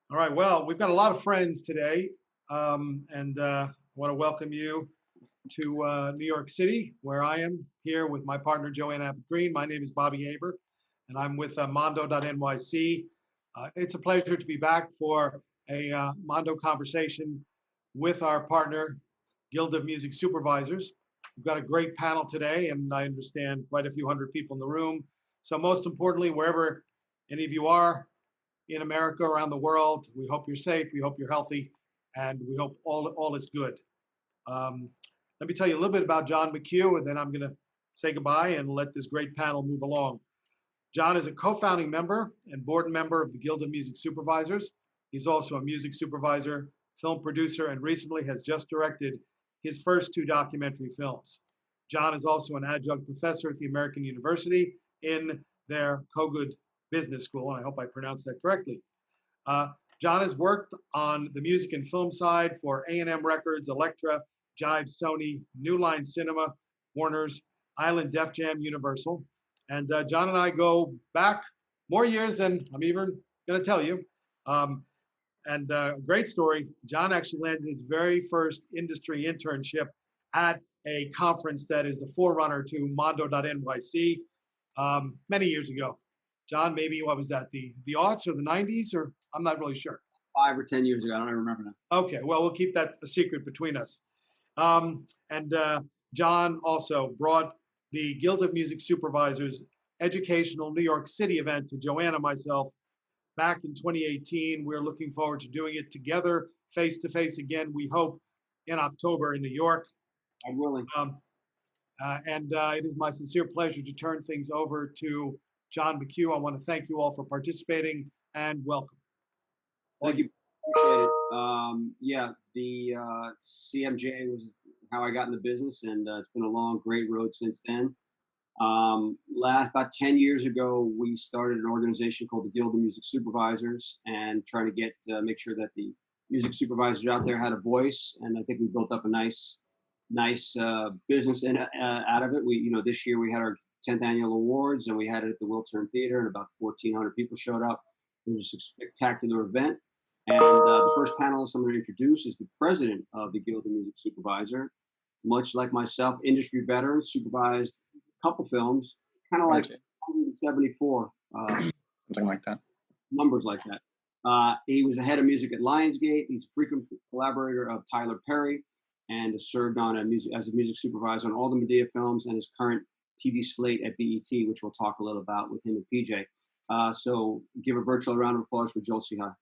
All right. Well, we've got a lot of friends today, and I want to welcome you to New York City, where I am here with my partner Joanna Green. My name is Bobby Haber, and I'm with Mondo.nyc. It's a pleasure to be back for a Mondo conversation with our partner, Guild of Music Supervisors. We've got a great panel today, and I understand quite a few hundred people in the room. So, most importantly, wherever any of you are, in America, around the world. We hope you're safe. We hope you're healthy, and we hope all is good. Um, Let me tell you a little bit about John MCHUGH, and then I'm going to say goodbye and let this great panel move along. John is a co-founding member and board member of the Guild of Music Supervisors. He's also a music supervisor, film producer, and recently has just directed his first two documentary films. John is also an adjunct professor at the American University in their Kogod Business School, and I hope I pronounced that correctly. Uh, John has worked on the music and film side for A&M Records, Elektra, Jive, Sony, New Line Cinema, Warner's, Island Def Jam, Universal. And John and I go back more years than I'm even going to tell you. And great story. John actually landed his very first industry internship at a conference that is the forerunner to Mondo.nyc many years ago. John, maybe what was that, the aughts or the 90s, or I'm not really sure. 5 or 10 years ago. I don't even remember now. Okay, well, we'll keep that a secret between us. And John also brought the Guild of Music Supervisors educational New York City event to Joanna and myself back in 2018. We're looking forward to doing it together, face to face again, we hope, in October in New York. I'm willing. And it is my sincere pleasure to turn things over to John MCHUGH. I want to thank you all for participating and welcome. Thank you. Appreciate it. Yeah, the CMJ was how I got in the business, and it's been a long, great road since then. About 10 years ago, we started an organization called the Guild of Music Supervisors, and trying to make sure that the music supervisors out there had a voice. And I think we built up a nice business out of it. This year we had our 10th annual awards, and we had it at the Wiltern Theater, and about 1,400 people showed up. It was a spectacular event. And the first panelist I'm going to introduce is the president of the Guild of Music Supervisor. Much like myself, industry veteran, supervised a couple films, kind of like 174. Something like that. Numbers like that. He was the head of music at Lionsgate. He's a frequent collaborator of Tyler Perry, and has served as a music supervisor on all the Medea films, and his current TV slate at BET, which we'll talk a little about with him and PJ. So give a virtual round of applause for Joel Sihai.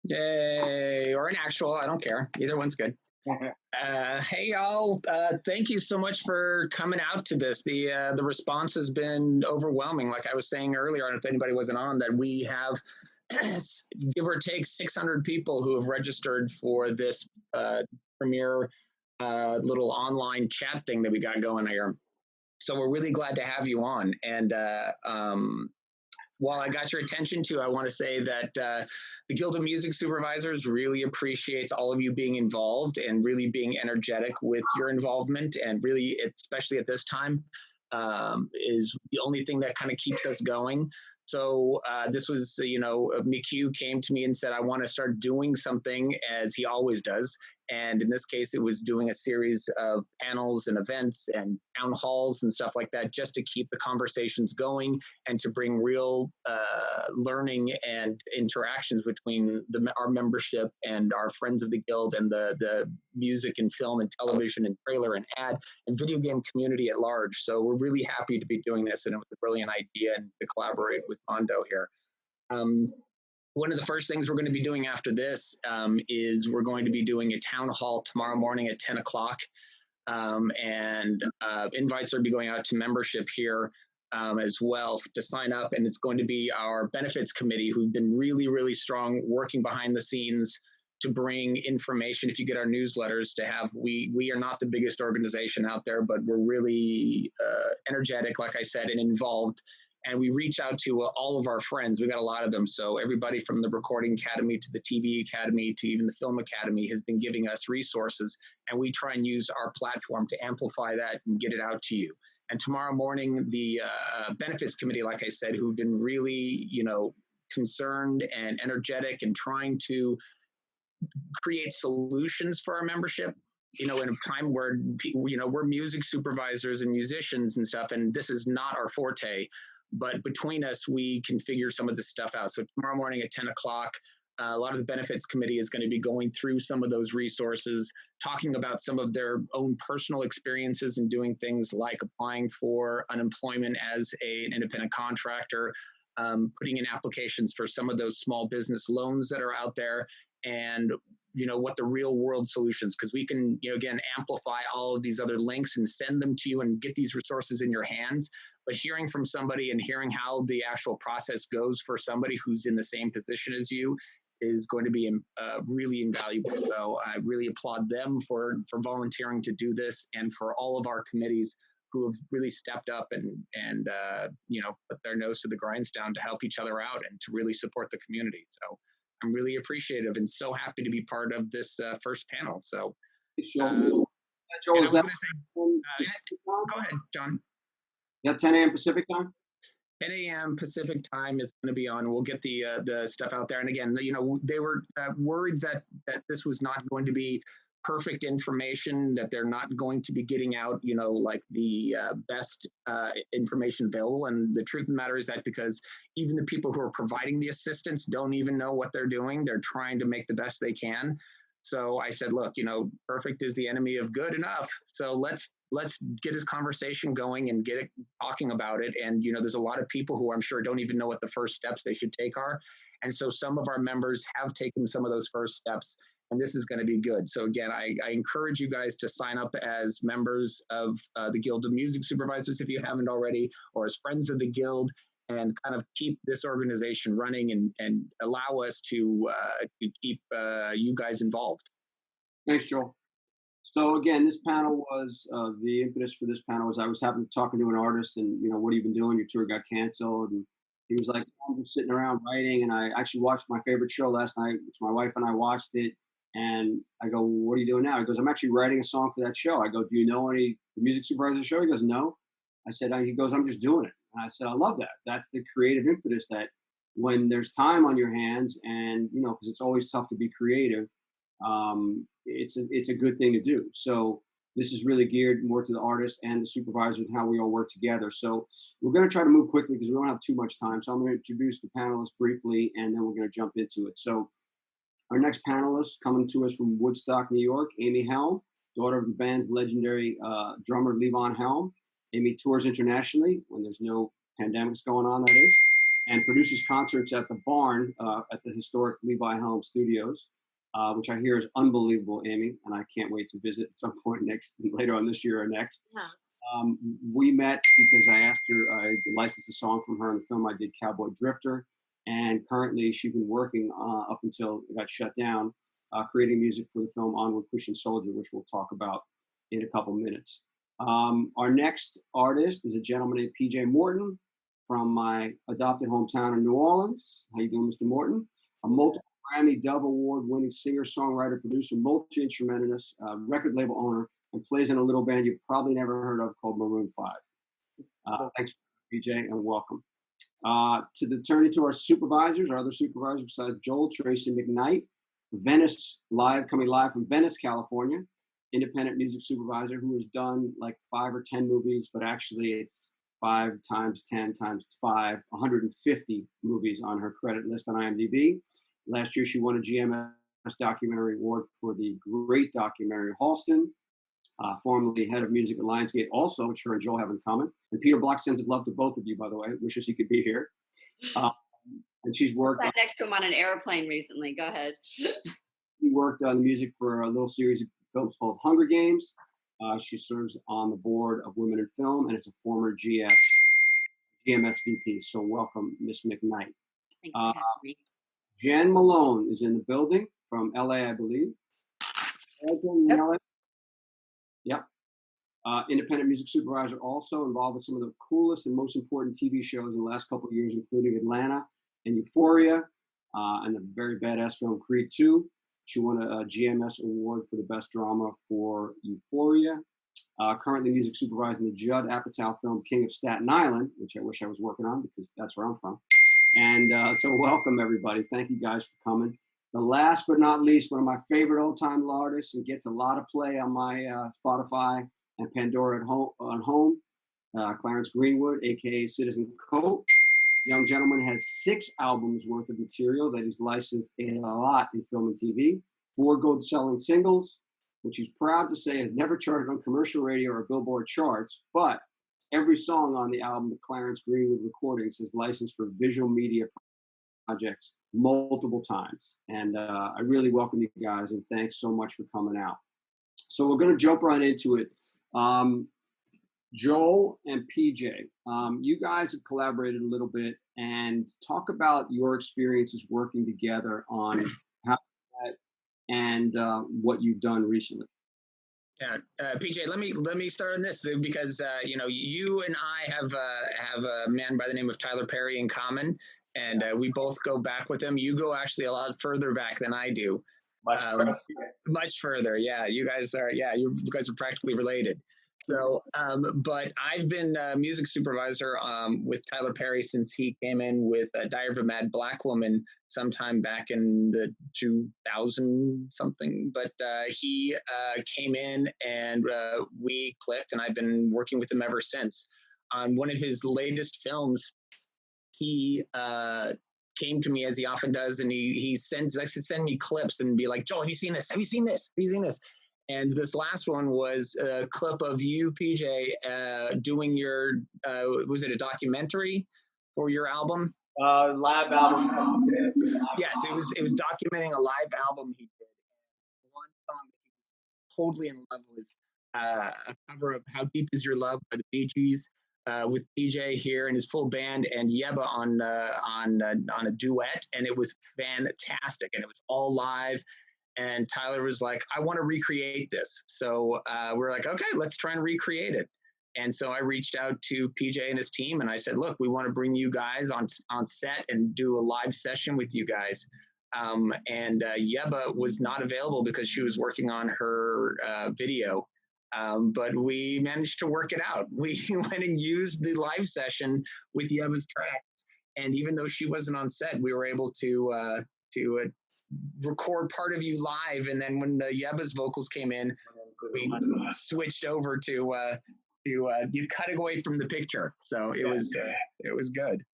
Yay, or an actual, I don't care. Either one's good. Hey, y'all. Thank you so much for coming out to this. The response has been overwhelming. Like I was saying earlier, if anybody wasn't on, that we have, give or take, 600 people who have registered for this premiere little online chat thing that we got going here. So we're really glad to have you on. And while I got your attention too, I want to say that the Guild of Music Supervisors really appreciates all of you being involved and really being energetic with your involvement, and really, especially at this time, is the only thing that kind of keeps us going. So this was, MCHUGH came to me and said, I want to start doing something, as he always does. And in this case, it was doing a series of panels and events and town halls and stuff like that, just to keep the conversations going and to bring real learning and interactions between our membership and our friends of the Guild and the music and film and television and trailer and ad and video game community at large. So we're really happy to be doing this, and it was a brilliant idea and to collaborate with Mondo here. One of the first things we're going to be doing after this is we're going to be doing a town hall tomorrow morning at 10 o'clock. And invites are be going out to membership here as well to sign up. And it's going to be our benefits committee, who've been really, really strong working behind the scenes to bring information. If you get our newsletters, to have, we are not the biggest organization out there, but we're really energetic, like I said, and involved. And we reach out to all of our friends. We got a lot of them. So everybody from the Recording Academy to the TV Academy to even the Film Academy has been giving us resources. And we try and use our platform to amplify that and get it out to you. And tomorrow morning, the benefits committee, like I said, who've been really, concerned and energetic and trying to create solutions for our membership, in a time where, we're music supervisors and musicians and stuff, and this is not our forte, but between us, we can figure some of this stuff out. So tomorrow morning at 10 o'clock, a lot of the benefits committee is going to be going through some of those resources, talking about some of their own personal experiences and doing things like applying for unemployment as an independent contractor, putting in applications for some of those small business loans that are out there, and what the real world solutions, because we can, again, amplify all of these other links and send them to you and get these resources in your hands. But hearing from somebody and hearing how the actual process goes for somebody who's in the same position as you is going to be really invaluable. So I really applaud them for volunteering to do this, and for all of our committees who have really stepped up and put their nose to the grindstone to help each other out and to really support the community. So I'm really appreciative and so happy to be part of this first panel. So, Joel, is that go ahead, John. Yeah, 10 a.m. Pacific time? 10 a.m. Pacific time is going to be on. We'll get the stuff out there. And again, they were worried that this was not going to be perfect information, that they're not going to be getting out, like the best information available. And the truth of the matter is that because even the people who are providing the assistance don't even know what they're doing, they're trying to make the best they can. So I said, look, perfect is the enemy of good enough. So let's get this conversation going and get it talking about it. And, there's a lot of people who I'm sure don't even know what the first steps they should take are. And so some of our members have taken some of those first steps, and this is going to be good. So again, I encourage you guys to sign up as members of the Guild of Music Supervisors if you haven't already, or as friends of the Guild, and kind of keep this organization running and allow us to keep you guys involved. Thanks, Joel. So again, this panel was, the impetus for this panel was I was talking to an artist and, what have you been doing? Your tour got canceled. And he was like, I'm just sitting around writing. And I actually watched my favorite show last night, which my wife and I watched it. And I go, what are you doing now? He goes, I'm actually writing a song for that show. I go, do you know any music supervisor show? He goes, no. I said, he goes, I'm just doing it. And I said, I love that. That's the creative impetus, that when there's time on your hands and, because it's always tough to be creative, it's a good thing to do. So this is really geared more to the artist and the supervisor and how we all work together. So we're going to try to move quickly because we don't have too much time. So I'm going to introduce the panelists briefly, and then we're going to jump into it. So our next panelist coming to us from Woodstock, New York, Amy HELM, daughter of the band's legendary drummer Levon Helm. Amy tours internationally when there's no pandemics going on, that is, and produces concerts at the Barn at the historic Levi Helm Studios, which I hear is unbelievable, Amy, and I can't wait to visit at some point later on this year or next. Yeah. We met because I asked her, I licensed a song from her in the film I did, Cowboy Drifter, and currently she's been working up until it got shut down, creating music for the film Onward Pushing Soldier, which we'll talk about in a couple minutes. Our next artist is a gentleman named PJ Morton from my adopted hometown in New Orleans. How you doing, Mr. Morton? A multiple Grammy Dove Award-winning singer, songwriter, producer, multi-instrumentalist, record label owner, and plays in a little band you've probably never heard of called Maroon 5. Thanks, PJ, and welcome. Turning to our supervisors, our other supervisors besides Joel, Tracy McKnight, coming live from Venice, California, independent music supervisor who has done like 5 or 10 movies, but actually it's 5 times 10 times 5, 150 movies on her credit list on IMDb. Last year, she won a GMS documentary award for the great documentary Halston, formerly head of music at Lionsgate, also, which her and Joel have in common. And Peter Block sends his love to both of you, by the way. Wishes he could be here. And she's worked next to him on an airplane recently. Go ahead. She worked on the music for a little series of films called Hunger Games. She serves on the board of Women in Film, and is a former GMS VP. So welcome, Miss McKnight. Thanks for having me. Jen Malone is in the building from LA, I believe. Yep. LA? Yep. Independent music supervisor, also involved with some of the coolest and most important TV shows in the last couple of years, including Atlanta and Euphoria, and the very badass film Creed 2. She won a GMS award for the best drama for Euphoria. Currently music supervising the Judd Apatow film King of Staten Island, which I wish I was working on because that's where I'm from. And so welcome, everybody. Thank you guys for coming. The last but not least, one of my favorite old-time artists who gets a lot of play on my Spotify and Pandora on home, Clarence Greenwood, a.k.a. Citizen Cope. Young gentleman has 6 albums worth of material that he's licensed a lot in film and TV, 4 gold-selling singles, which he's proud to say has never charted on commercial radio or Billboard charts, but every song on the album, the Clarence Greenwood Recordings, is licensed for visual media projects multiple times. And I really welcome you guys, and thanks so much for coming out. So we're going to jump right into it. Joel and PJ, you guys have collaborated a little bit, and talk about your experiences working together on how that and what you've done recently. Yeah, PJ, let me start on this because you know, you and I have a man by the name of Tyler Perry in common, and we both go back with him. You go actually a lot further back than I do. Much further. Yeah, you guys are practically related. So, but I've been a music supervisor with Tyler Perry since he came in with Diary of a Mad Black Woman sometime back in the 2000 something. But he came in and we clicked, and I've been working with him ever since. On one of his latest films, he came to me, as he often does, and he likes to send me clips and be like, "Joel, have you seen this? Have you seen this? Have you seen this?" And this last one was a clip of you, PJ, doing your, was it a documentary for your album? Live album. Yes, it was documenting a live album he did. One song that he was totally in love with, a cover of "How Deep Is Your Love" by the Bee Gees, with PJ here and his full band, and Yeba on a duet, and it was fantastic, and it was all live. And Tyler was like, "I want to recreate this." So we're like, "Okay, let's try and recreate it." And so I reached out to PJ and his team, and I said, "Look, we want to bring you guys on set and do a live session with you guys." And Yeba was not available because she was working on her video. But we managed to work it out. We went and used the live session with Yeba's tracks. And even though she wasn't on set, we were able to record part of you live, and then when Yeba's vocals came in, we switched over to you cutting away from the picture. So it was good.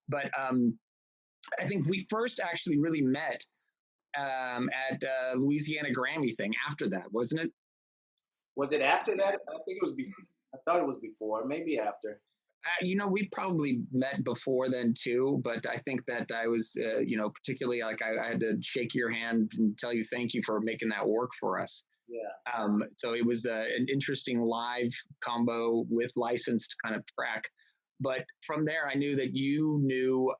But I think we first actually really met at Louisiana Grammy thing after that, wasn't it? Was it after that? I think it was before. I thought it was before, maybe after. You know, we probably met before then too, but I think that I was, you know, particularly like I had to shake your hand and tell you thank you for making that work for us. Yeah. So it was an interesting live combo with licensed kind of track. But from there, I knew that you knew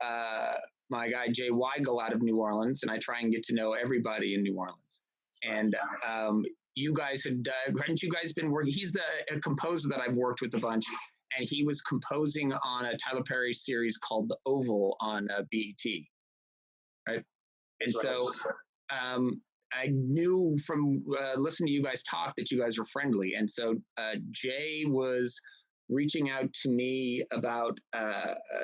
my guy Jay Weigel out of New Orleans, and I try and get to know everybody in New Orleans. And you guys hadn't you guys been working? He's a composer that I've worked with a bunch. And he was composing on a Tyler Perry series called The Oval on BET, right? And That's so I knew from listening to you guys talk that you guys were friendly. And so Jay was reaching out to me about,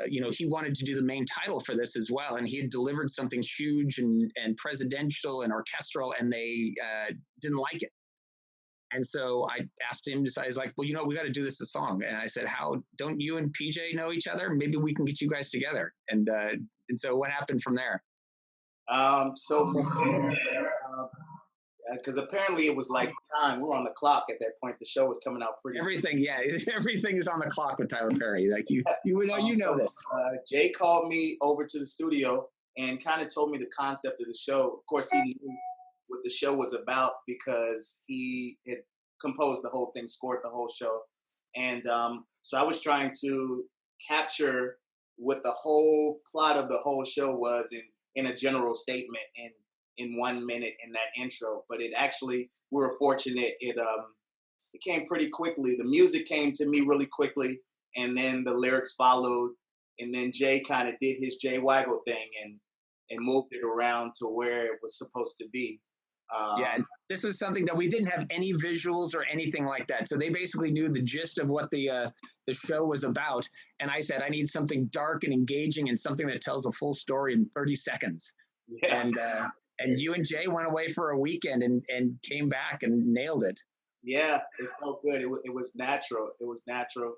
you know, he wanted to do the main title for this as well. And he had delivered something huge and presidential and orchestral, and they didn't like it. And so I asked him, I was like, "Well, you know, we got to do this a song." And I said, "How don't you and PJ know each other? Maybe we can get you guys together." And so what happened from there? So because apparently it was like time. We were on the clock at that point. The show was coming out pretty everything. Soon. Yeah, everything is on the clock with Tyler Perry. Like you know this. Jay called me over to the studio and kind of told me the concept of the show. Of course, he knew what the show was about because he had composed the whole thing, scored the whole show. And so I was trying to capture what the whole plot of the whole show was in a general statement in 1 minute in that intro. But it actually, we were fortunate. It came pretty quickly. The music came to me really quickly, and then the lyrics followed. And then Jay kind of did his Jay Weigel thing and moved it around to where it was supposed to be. Yeah, this was something that we didn't have any visuals or anything like that. So they basically knew the gist of what the show was about. And I said, I need something dark and engaging and something that tells a full story in 30 seconds. Yeah. And you and Jay went away for a weekend and came back and nailed it. Yeah, it felt good. It was natural. It was natural.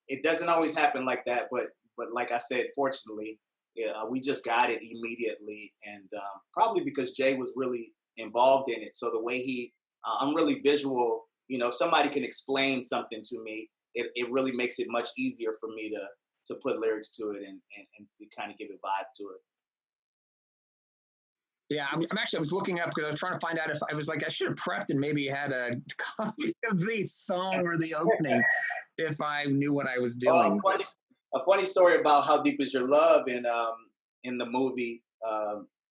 It doesn't always happen like that, but like I said, fortunately, yeah, we just got it immediately, and probably because Jay was really involved in it. So the way I'm really visual. You know, if somebody can explain something to me, it really makes it much easier for me to put lyrics to it and kind of give a vibe to it. Yeah, I was looking up because I was trying to find out if I was like, I should have prepped and maybe had a copy of the song or the opening if I knew what I was doing. A funny story about How Deep Is Your Love in the movie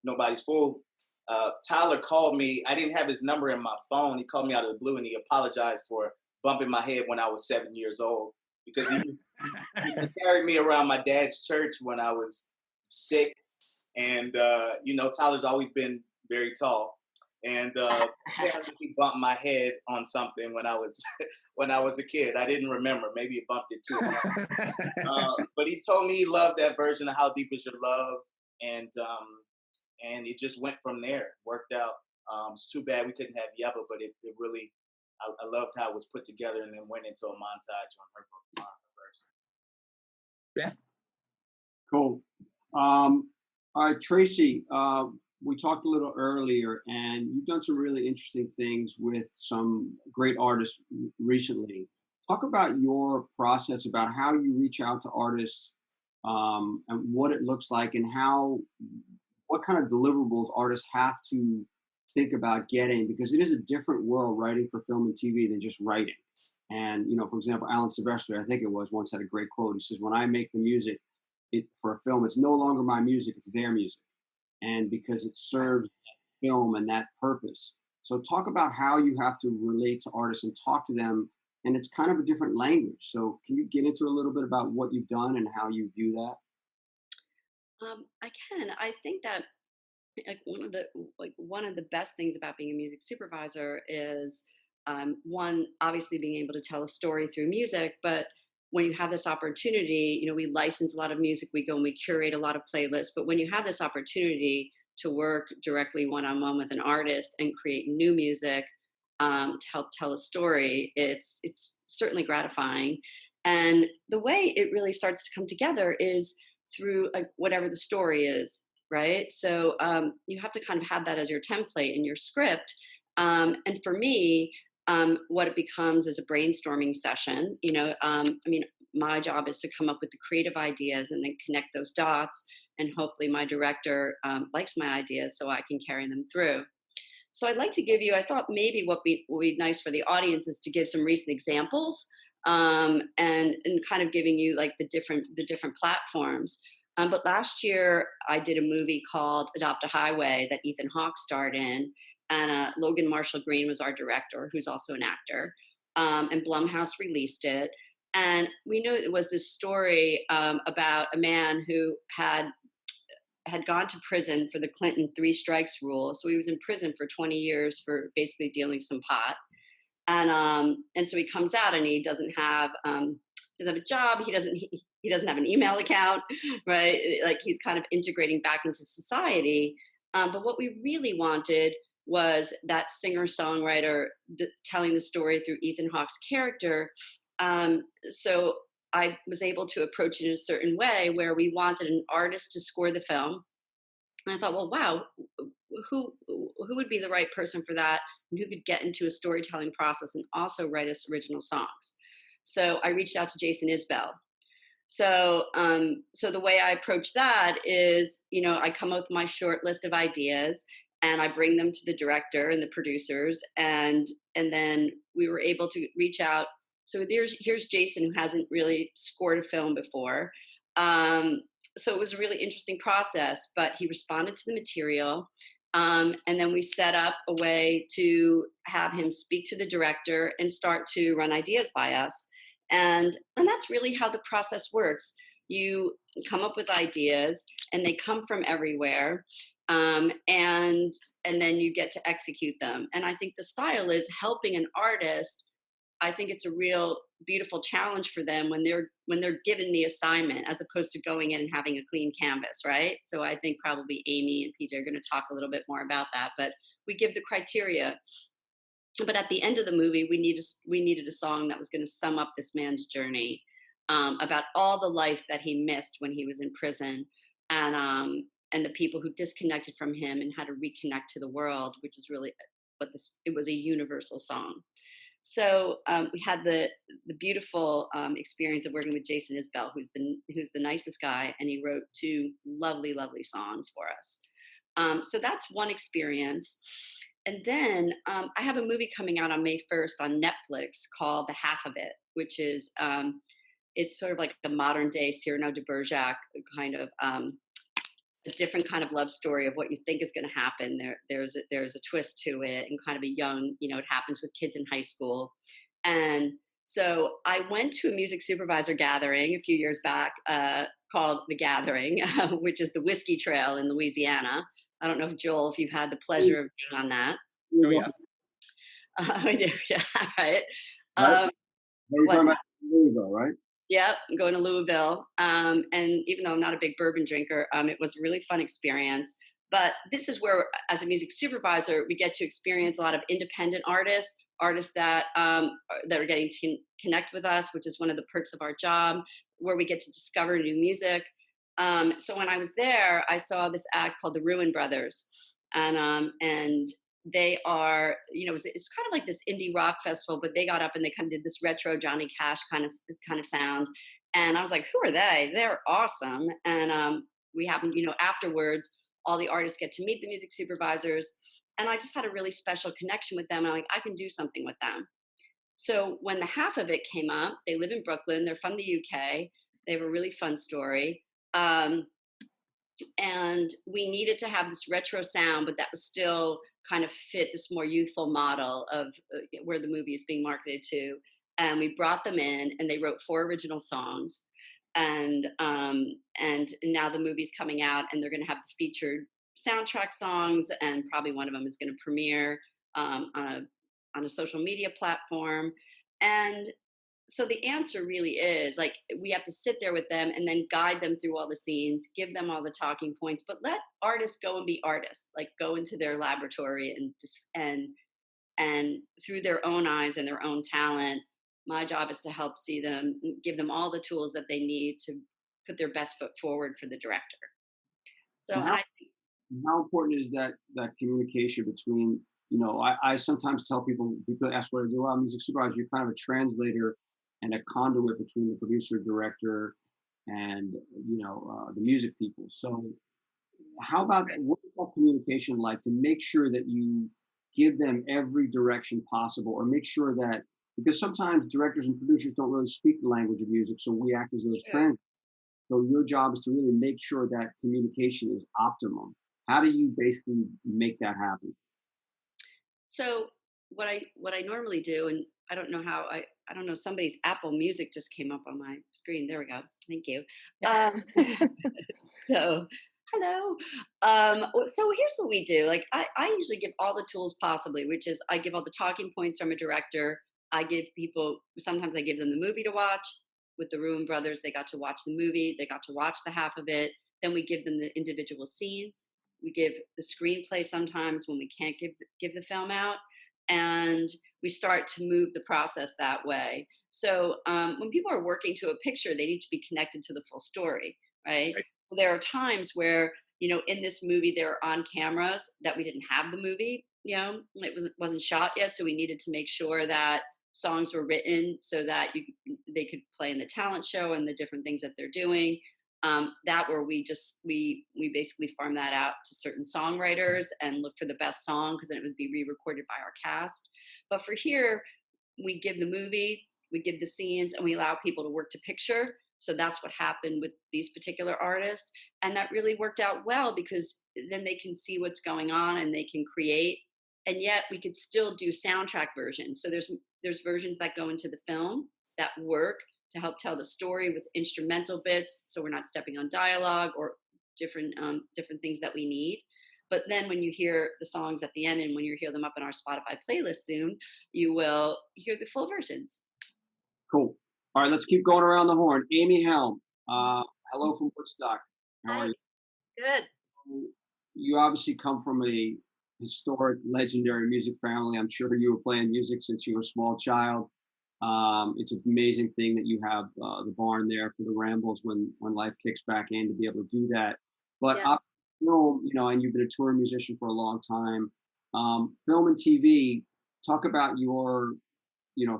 Nobody's Fool. Tyler called me. I didn't have his number in my phone. He called me out of the blue and he apologized for bumping my head when I was 7 years old because he used to carry me around my dad's church when I was 6. And, you know, Tyler's always been very tall. And he bumped my head on something when I was a kid. I didn't remember. Maybe he bumped it too hard. But he told me he loved that version of How Deep Is Your Love. And it just went from there. Worked out. It's too bad we couldn't have Yeba, but it really, I loved how it was put together and then went into a montage on her verse. Yeah. Cool. All right, Tracy, we talked a little earlier, and you've done some really interesting things with some great artists recently. Talk about your process, about how you reach out to artists and what it looks like and what kind of deliverables artists have to think about getting, because it is a different world writing for film and TV than just writing. And, you know, for example, Alan Silvestri, I think it was, once had a great quote. He says, when I make the music, for a film, it's no longer my music, it's their music. And because it serves that film and that purpose. So talk about how you have to relate to artists and talk to them. And it's kind of a different language. So can you get into a little bit about what you've done and how you view that? I can. I think that one of the best things about being a music supervisor is one, obviously being able to tell a story through music, but when you have this opportunity, you know, we license a lot of music, we go and we curate a lot of playlists, but when you have this opportunity to work directly one-on-one with an artist and create new music to help tell a story, it's certainly gratifying. And the way it really starts to come together is through whatever the story is, right? So you have to kind of have that as your template in your script. And for me, what it becomes is a brainstorming session. You know, I mean, my job is to come up with the creative ideas and then connect those dots. And hopefully my director likes my ideas so I can carry them through. So I'd like to give you, I thought maybe what would be nice for the audience is to give some recent examples and kind of giving you like the different platforms. But last year I did a movie called Adopt a Highway that Ethan Hawke starred in. And Logan Marshall Green was our director, who's also an actor. And Blumhouse released it. And we knew it was this story about a man who had gone to prison for the Clinton 3 strikes rule. So he was in prison for 20 years for basically dealing some pot. And so he comes out and he doesn't have a job. He doesn't have an email account, right? Like he's kind of integrating back into society. But what we really wanted was that singer-songwriter telling the story through Ethan Hawke's character. So I was able to approach it in a certain way where we wanted an artist to score the film. And I thought, well, wow, who would be the right person for that? And who could get into a storytelling process and also write us original songs? So I reached out to Jason Isbell. So the way I approach that is, you know, I come up with my short list of ideas and I bring them to the director and the producers, and then we were able to reach out. So here's Jason, who hasn't really scored a film before. So it was a really interesting process, but he responded to the material. And then we set up a way to have him speak to the director and start to run ideas by us. And that's really how the process works. You come up with ideas and they come from everywhere. And then you get to execute them. And I think the style is helping an artist. I think it's a real beautiful challenge for them when they're given the assignment, as opposed to going in and having a clean canvas, right? So I think probably Amy and PJ are going to talk a little bit more about that, but we give the criteria. But at the end of the movie, we needed a song that was going to sum up this man's journey, about all the life that he missed when he was in prison, and the people who disconnected from him and how to reconnect to the world, which is really what it was, a universal song. So we had the beautiful experience of working with Jason Isbell, who's the nicest guy, and he wrote 2 lovely, lovely songs for us. So that's one experience. And then I have a movie coming out on May 1st on Netflix called The Half of It, which is it's sort of like a modern day Cyrano de Bergerac kind of a different kind of love story of what you think is going to happen. There's a twist to it, and kind of a young, it happens with kids in high school. And so I went to a music supervisor gathering a few years back called The Gathering, which is the Whiskey Trail in Louisiana. I don't know if Joel, if you've had the pleasure of being on that. Oh, yeah. I do, yeah, right. Right. We're talking about Louisville, right? Yep, I'm going to Louisville. And even though I'm not a big bourbon drinker, it was a really fun experience. But this is where, as a music supervisor, we get to experience a lot of independent artists that are getting to connect with us, which is one of the perks of our job, where we get to discover new music. So when I was there, I saw this act called the Ruin Brothers, and they are, it's kind of like this indie rock festival, but they got up and they kind of did this retro Johnny Cash kind of sound. And I was like, who are they? They're awesome. And we happened, afterwards, all the artists get to meet the music supervisors. And I just had a really special connection with them. And I'm like, I can do something with them. So when The Half of It came up, they live in Brooklyn. They're from the UK. They have a really fun story. And we needed to have this retro sound, but that was still kind of fit this more youthful model of where the movie is being marketed to. And we brought them in, and they wrote 4 original songs. And now the movie's coming out, and they're going to have the featured soundtrack songs, and probably one of them is going to premiere on a social media platform. And so the answer really is, like, we have to sit there with them and then guide them through all the scenes, give them all the talking points, but let artists go and be artists, like go into their laboratory and through their own eyes and their own talent. My job is to help see them, give them all the tools that they need to put their best foot forward for the director. So how important is that communication between, I sometimes tell people ask what I do, well, music supervisor, you're kind of a translator and a conduit between the producer, director, and the music people. So what is that communication like to make sure that you give them every direction possible, or make sure that, because sometimes directors and producers don't really speak the language of music, so we act as those translators. So your job is to really make sure that communication is optimum. How do you basically make that happen? So what I normally do, and I don't know how I don't know, somebody's Apple Music just came up on my screen. There we go. Thank you. So hello. So here's what we do. Like I usually give all the tools possibly, which is I give all the talking points from a director. Sometimes I give them the movie to watch. With the Ruin Brothers, they got to watch the movie. They got to watch The Half of It. Then we give them the individual scenes. We give the screenplay sometimes when we can't give the film out. And we start to move the process that way. So when people are working to a picture, they need to be connected to the full story, right? So there are times where, in this movie, there are on cameras that we didn't have the movie, it wasn't shot yet. So we needed to make sure that songs were written so that they could play in the talent show and the different things that they're doing. That where we basically farm that out to certain songwriters and look for the best song, because then it would be re-recorded by our cast. But for here, we give the movie, we give the scenes, and we allow people to work to picture. So that's what happened with these particular artists. And that really worked out well, because then they can see what's going on and they can create. And yet we could still do soundtrack versions. So there's versions that go into the film that work to help tell the story with instrumental bits, so we're not stepping on dialogue or different things that we need. But then when you hear the songs at the end and when you hear them up in our Spotify playlist soon, you will hear the full versions. Cool. All right, let's keep going around the horn. Amy Helm, hello from Woodstock. How are Hi. you? Good. You obviously come from a historic, legendary music family. I'm sure you were playing music since you were a small child. It's an amazing thing that you have the barn there for the rambles when life kicks back in to be able to do that. But Yeah. film, and you've been a touring musician for a long time. Film and TV. Talk about your,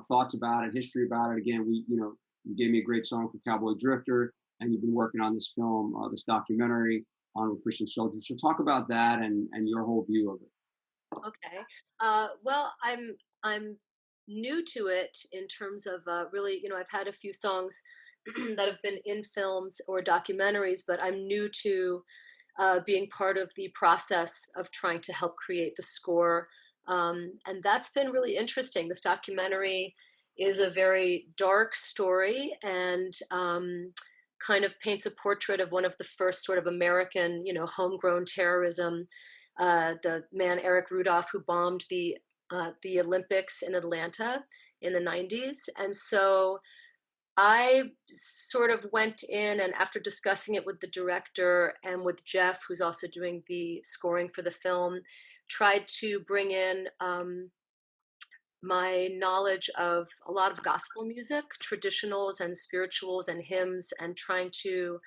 thoughts about it, history about it. Again, you gave me a great song for Cowboy Drifter, and you've been working on this film, this documentary on Christian soldiers. So talk about that and your whole view of it. Okay. Well, I'm new to it in terms of really, I've had a few songs that have been in films or documentaries, but I'm new to being part of the process of trying to help create the score. And that's been really interesting. This documentary is a very dark story and kind of paints a portrait of one of the first sort of American, homegrown terrorism. The man Eric Rudolph, who bombed the Olympics in Atlanta in the 90s. And so I sort of went in, and after discussing it with the director and with Jeff, who's also doing the scoring for the film, tried to bring in my knowledge of a lot of gospel music, traditionals and spirituals and hymns, and trying to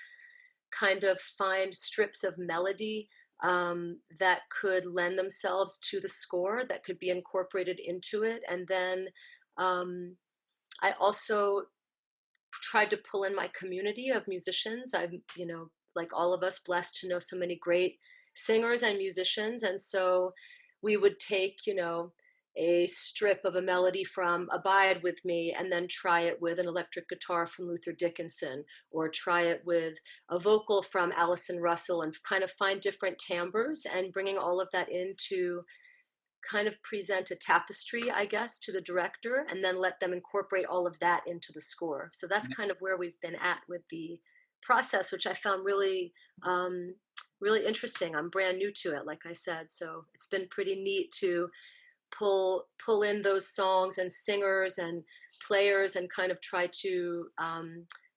kind of find strips of melody that could lend themselves to the score, that could be incorporated into it. And then I also tried to pull in my community of musicians. I'm, like all of us, blessed to know so many great singers and musicians. And so we would take, a strip of a melody from Abide With Me and then try it with an electric guitar from Luther Dickinson, or try it with a vocal from Allison Russell, and kind of find different timbres and bringing all of that in to kind of present a tapestry, I guess, to the director, and then let them incorporate all of that into the score. So that's kind of where we've been at with the process, which I found really, really interesting. I'm brand new to it, like I said. So it's been pretty neat to pull in those songs and singers and players and kind of try to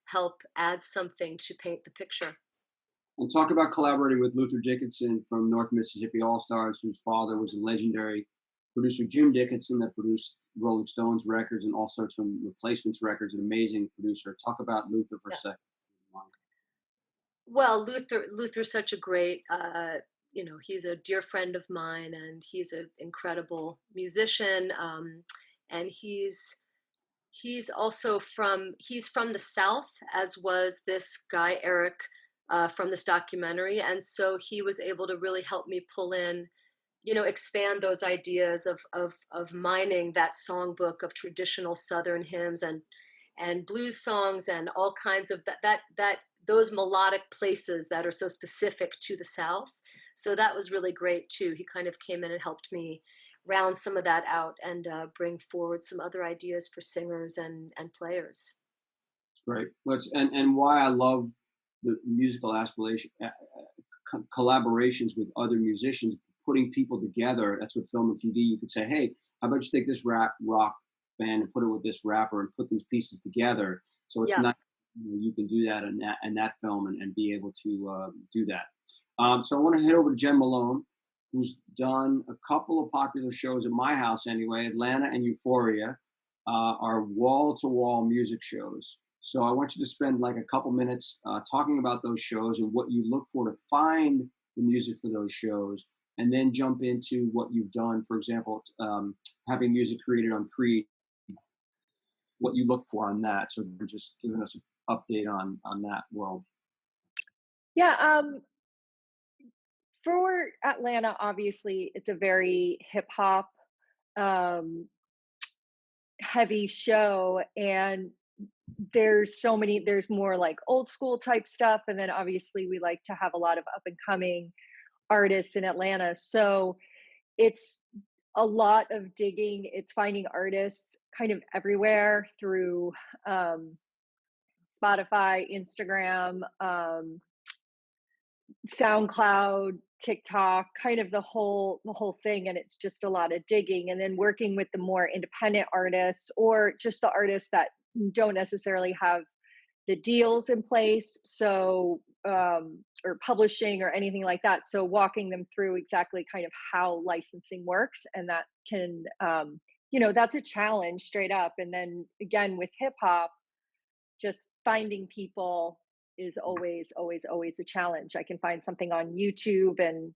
help add something to paint the picture. And talk about collaborating with Luther Dickinson from North Mississippi All Stars, whose father was a legendary producer, Jim Dickinson, that produced Rolling Stones records and all sorts of Replacements records, an amazing producer. Talk about Luther for a second. Well, Luther's such a great, he's a dear friend of mine, and he's an incredible musician. And he's also from the South, as was this guy Eric from this documentary, and so he was able to really help me pull in, expand those ideas of mining that songbook of traditional Southern hymns and blues songs and all kinds of that those melodic places that are so specific to the South. So that was really great too. He kind of came in and helped me round some of that out and bring forward some other ideas for singers and players. Great. And why I love the musical collaborations with other musicians, putting people together. That's what film and TV. You could say, hey, how about you take this rock band and put it with this rapper and put these pieces together. So it's not, you can do that in that film and be able to do that. So I want to head over to Jen Malone, who's done a couple of popular shows at my house anyway. Atlanta and Euphoria are wall-to-wall music shows. So I want you to spend like a couple minutes talking about those shows and what you look for to find the music for those shows, and then jump into what you've done. For example, having music created on Creed, what you look for on that. So just giving us an update on that world. Yeah. For Atlanta, obviously, it's a very hip hop heavy show, and there's more like old school type stuff, and then obviously we like to have a lot of up and coming artists in Atlanta. So it's a lot of digging. It's finding artists kind of everywhere through Spotify, Instagram, SoundCloud, TikTok, kind of the whole thing, and it's just a lot of digging, and then working with the more independent artists or just the artists that don't necessarily have the deals in place, so or publishing or anything like that. So walking them through exactly kind of how licensing works, and that can that's a challenge straight up. And then again with hip hop, just finding people is always a challenge. I can find something on YouTube and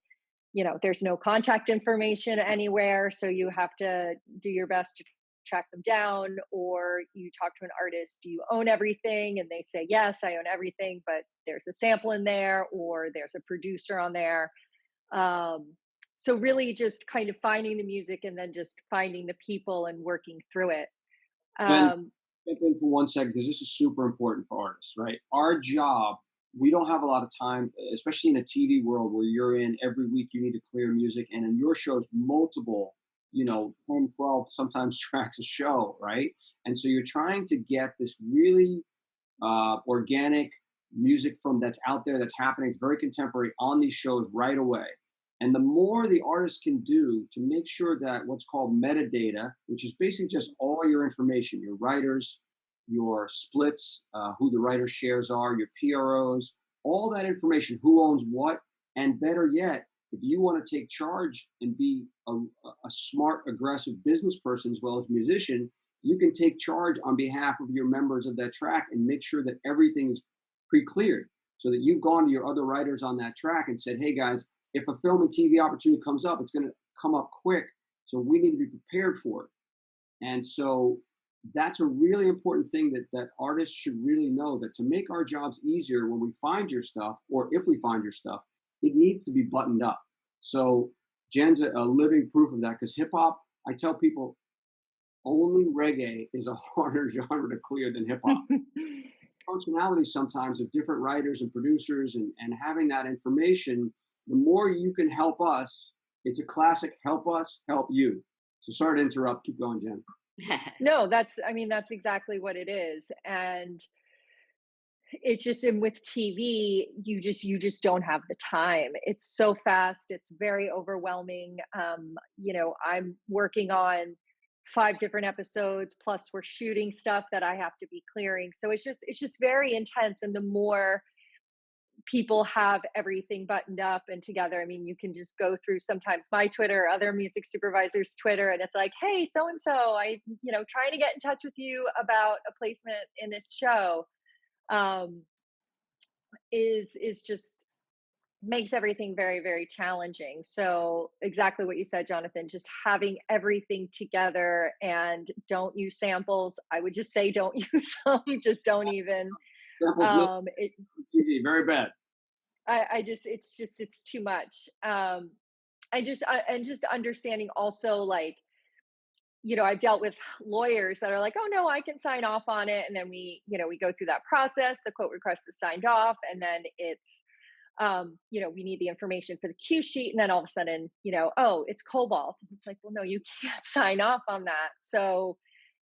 there's no contact information anywhere, so you have to do your best to track them down. Or you talk to an artist, do you own everything? And they say, yes, I own everything, but there's a sample in there or there's a producer on there. So really just kind of finding the music and then just finding the people and working through it. And jump in for 1 second, because this is super important for artists, right? Our job, we don't have a lot of time, especially in a TV world where you're in every week, you need to clear music. And in your shows, multiple, 10, 12, sometimes tracks a show, right? And so you're trying to get this really organic music from that's out there, that's happening, it's very contemporary on these shows right away. And the more the artist can do to make sure that what's called metadata, which is basically just all your information, your writers, your splits, who the writer shares are, your PROs, all that information, who owns what, and better yet, if you want to take charge and be a smart, aggressive business person as well as musician, you can take charge on behalf of your members of that track and make sure that everything is pre-cleared, so that you've gone to your other writers on that track and said, hey guys, if a film and TV opportunity comes up, it's going to come up quick, so we need to be prepared for it. And so that's a really important thing that artists should really know, that to make our jobs easier when we find your stuff, or if we find your stuff, it needs to be buttoned up. So Jen's a living proof of that, because hip hop, I tell people, only reggae is a harder genre to clear than hip hop. Functionality sometimes of different writers and producers and having that information, the more you can help us, it's a classic help us, help you. So sorry to interrupt. Keep going, Jen. No, that's exactly what it is. And it's just, and with TV, you just don't have the time. It's so fast. It's very overwhelming. I'm working on 5 different episodes, plus we're shooting stuff that I have to be clearing. So it's just very intense. And the more people have everything buttoned up and together, I mean, you can just go through sometimes my Twitter or other music supervisors' Twitter, and it's like, hey, so-and-so, trying to get in touch with you about a placement in this show, is just makes everything very, very challenging. So exactly what you said, Jonathan, just having everything together, and don't use samples. I would just say don't use them. Just don't even. TV, very bad. It's too much. And just understanding also, like, I've dealt with lawyers that are like, oh no, I can sign off on it. And then we go through that process, the quote request is signed off, and then it's, we need the information for the cue sheet. And then all of a sudden, oh, it's cobalt. It's like, well, no, you can't sign off on that. So,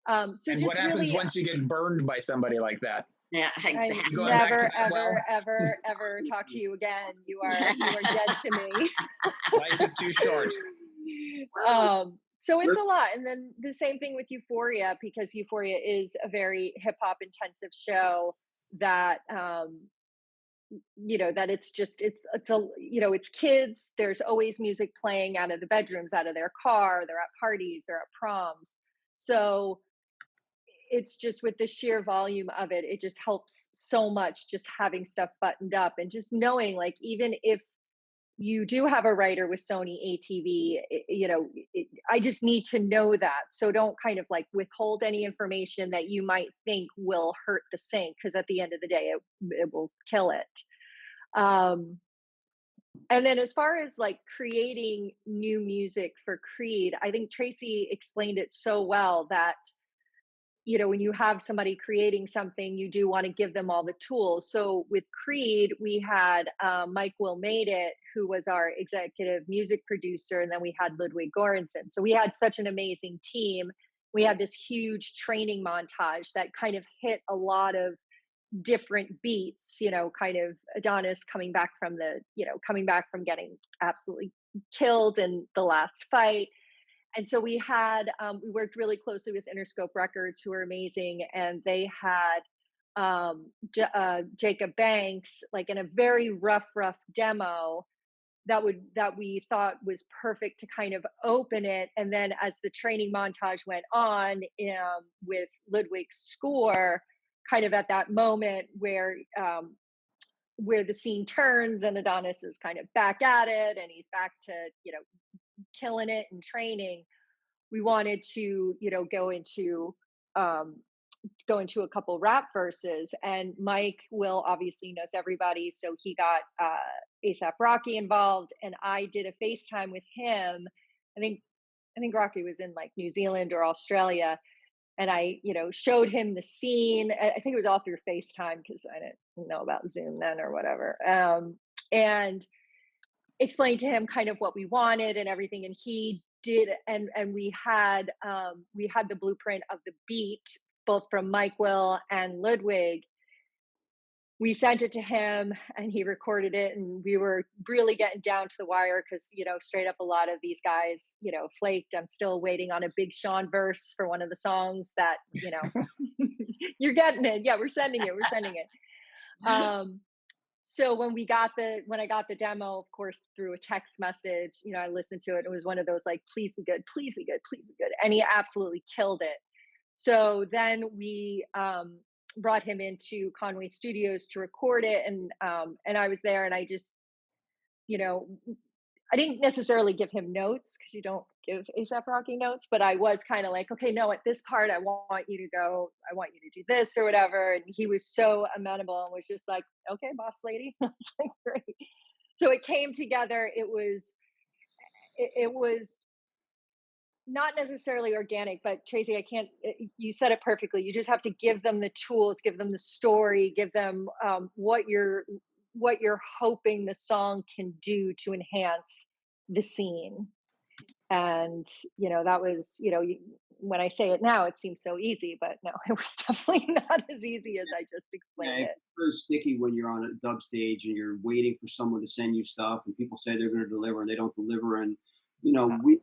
and just what happens really, once you get burned by somebody like that? Yeah, exactly. I never, ever talk to you again. You are dead to me. Life is too short. So it's a lot. And then the same thing with Euphoria, because Euphoria is a very hip hop intensive show that, that it's kids. There's always music playing out of the bedrooms, out of their car. They're at parties, they're at proms. So it's just, with the sheer volume of it, it just helps so much, just having stuff buttoned up, and just knowing, like, even if you do have a writer with Sony ATV, I just need to know that. So don't kind of like withhold any information that you might think will hurt the sync, because at the end of the day, it will kill it. And then as far as like creating new music for Creed, I think Tracy explained it so well that, when you have somebody creating something, you do want to give them all the tools. So with Creed, we had Mike Will Made It, who was our executive music producer, and then we had Ludwig Göransson. So we had such an amazing team. We had this huge training montage that kind of hit a lot of different beats, you know, kind of Adonis coming back from coming back from getting absolutely killed in the last fight. And so we worked really closely with Interscope Records, who are amazing, and they had Jacob Banks, like in a very rough demo that we thought was perfect to kind of open it. And then as the training montage went on, with Ludwig's score, kind of at that moment where the scene turns and Adonis is kind of back at it and he's back to, you know, killing it and training, we wanted to, you know, go into a couple rap verses. And Mike Will obviously knows everybody, so he got ASAP Rocky involved, and I did a FaceTime with him. I think Rocky was in like New Zealand or Australia, and I, you know, showed him the scene. I think it was all through FaceTime because I didn't know about Zoom then or whatever. And explained to him kind of what we wanted and everything, and he did. And we had the blueprint of the beat, both from Mike Will and Ludwig. We sent it to him and he recorded it, and we were really getting down to the wire because, you know, straight up a lot of these guys, you know, flaked. I'm still waiting on a Big Sean verse for one of the songs that, you know, you're getting it. Yeah, we're sending it. So when I got the demo, of course, through a text message, you know, I listened to it. It was one of those like, please be good, please be good, please be good. And he absolutely killed it. So then we brought him into Conway Studios to record it. And I was there, and I just, you know, I didn't necessarily give him notes because you don't give ASAP Rocky notes, but I was kind of like, okay, no, at this part, I want you to do this or whatever. And he was so amenable and was just like, okay, boss lady. I was like, great. So it came together. It was not necessarily organic, but Tracy, you said it perfectly. You just have to give them the tools, give them the story, give them what you're hoping the song can do to enhance the scene. And, you know, that was, you know, when I say it now, it seems so easy, but no, it was definitely not as easy as I just explained it. It's very sticky when you're on a dub stage and you're waiting for someone to send you stuff, and people say they're going to deliver and they don't deliver. And, you know, we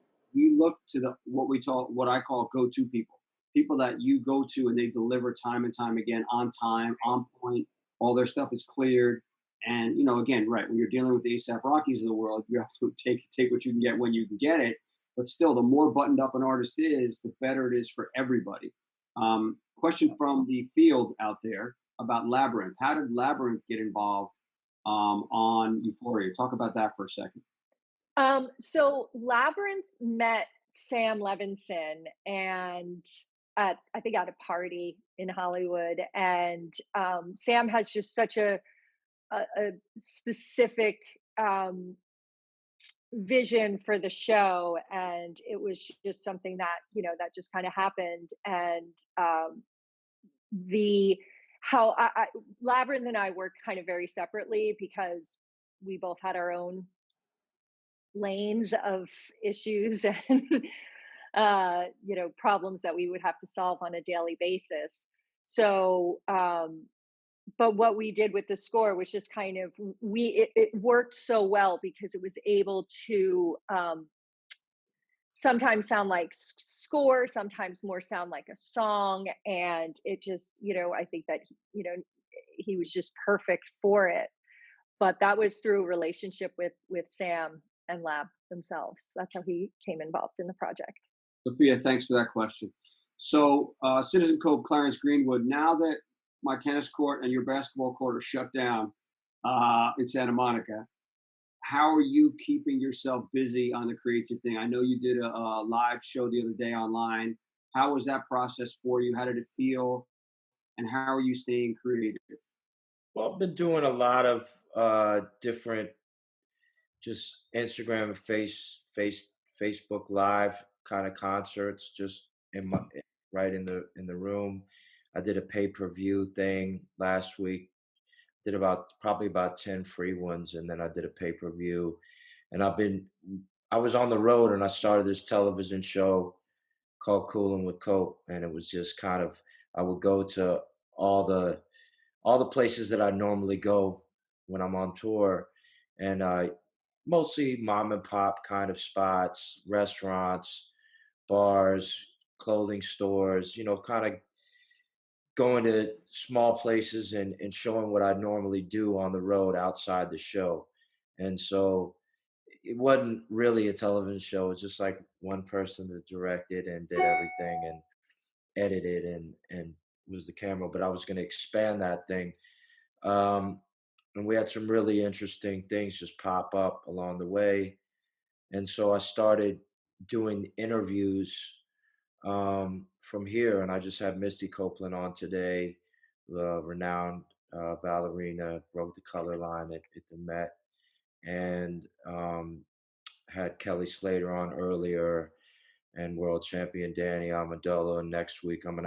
look to what I call go-to people that you go to and they deliver time and time again, on time, on point. All their stuff is cleared. And, you know, again, right, when you're dealing with the ASAP Rockies of the world, you have to take what you can get when you can get it. But still, the more buttoned up an artist is, the better it is for everybody. Question from the field out there about Labyrinth. How did Labyrinth get involved on Euphoria? Talk about that for a second. So Labyrinth met Sam Levinson and I think at a party in Hollywood, and Sam has just such a specific vision for the show, and it was just something that, you know, that just kind of happened. And Labyrinth and I worked kind of very separately because we both had our own lanes of issues and you know, problems that we would have to solve on a daily basis. So but what we did with the score was just kind of it worked so well because it was able to sometimes sound like score, sometimes more sound like a song, and it just, you know, I think that, you know, he was just perfect for it. But that was through a relationship with Sam and Lab themselves. That's how he came involved in the project. Sophia, thanks for that question. So, Citizen Cove, Clarence Greenwood, now that my tennis court and your basketball court are shut down in Santa Monica, how are you keeping yourself busy on the creative thing? I know you did a live show the other day online. How was that process for you? How did it feel? And how are you staying creative? Well, I've been doing a lot of different, just Instagram, Facebook Live kind of concerts, just right in the room. I did a pay-per-view thing last week. Did probably about 10 free ones, and then I did a pay-per-view. And I was on the road, and I started this television show called Coolin' with Cope, and it was just kind of, I would go to all the all the places that I normally go when I'm on tour, and mostly mom and pop kind of spots, restaurants, bars, clothing stores, kind of going to small places and showing what I normally do on the road outside the show. And so it wasn't really a television show. It's just like one person that directed and did everything and edited and was the camera. But I was going to expand that thing. And we had some really interesting things just pop up along the way. And so I started doing interviews from here, and I just had Misty Copeland on today, the renowned ballerina, broke the color line at the Met, and had Kelly Slater on earlier, and world champion Danny Amendola. And next week um, I'm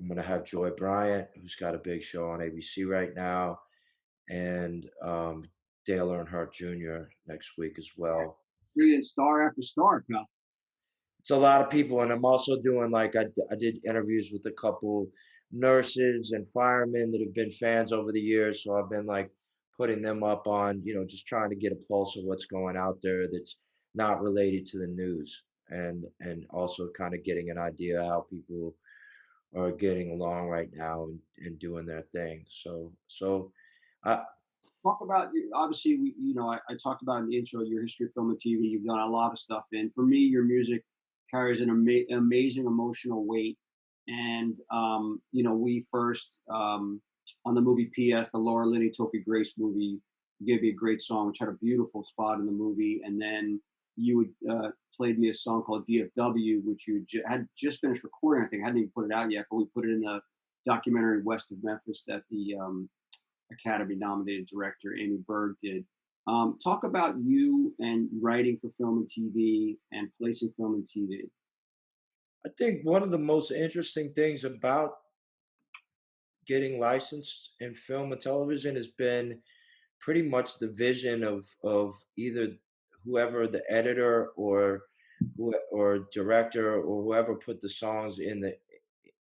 gonna have Joy Bryant, who's got a big show on ABC right now, and Dale Earnhardt Jr. next week as well. Brilliant, star after star, pal. It's a lot of people, and I'm also doing like I did interviews with a couple nurses and firemen that have been fans over the years, so I've been like putting them up on, just trying to get a pulse of what's going out there that's not related to the news, and also kind of getting an idea how people are getting along right now and doing their thing. So I Talk about obviously I talked about in the intro your history of film and TV. You've done a lot of stuff, and for me, your music carries an amazing emotional weight. And we first on the movie P.S., the Laura Linney Topher Grace movie, you gave me a great song, which had a beautiful spot in the movie, and then you played me a song called DFW, which you had just finished recording. I think I hadn't even put it out yet, but we put it in the documentary West of Memphis that the Academy nominated director Amy Berg did. Talk about you and writing for film and TV and placing film and TV. I think one of the most interesting things about getting licensed in film and television has been pretty much the vision of either whoever the editor or director or whoever put the songs in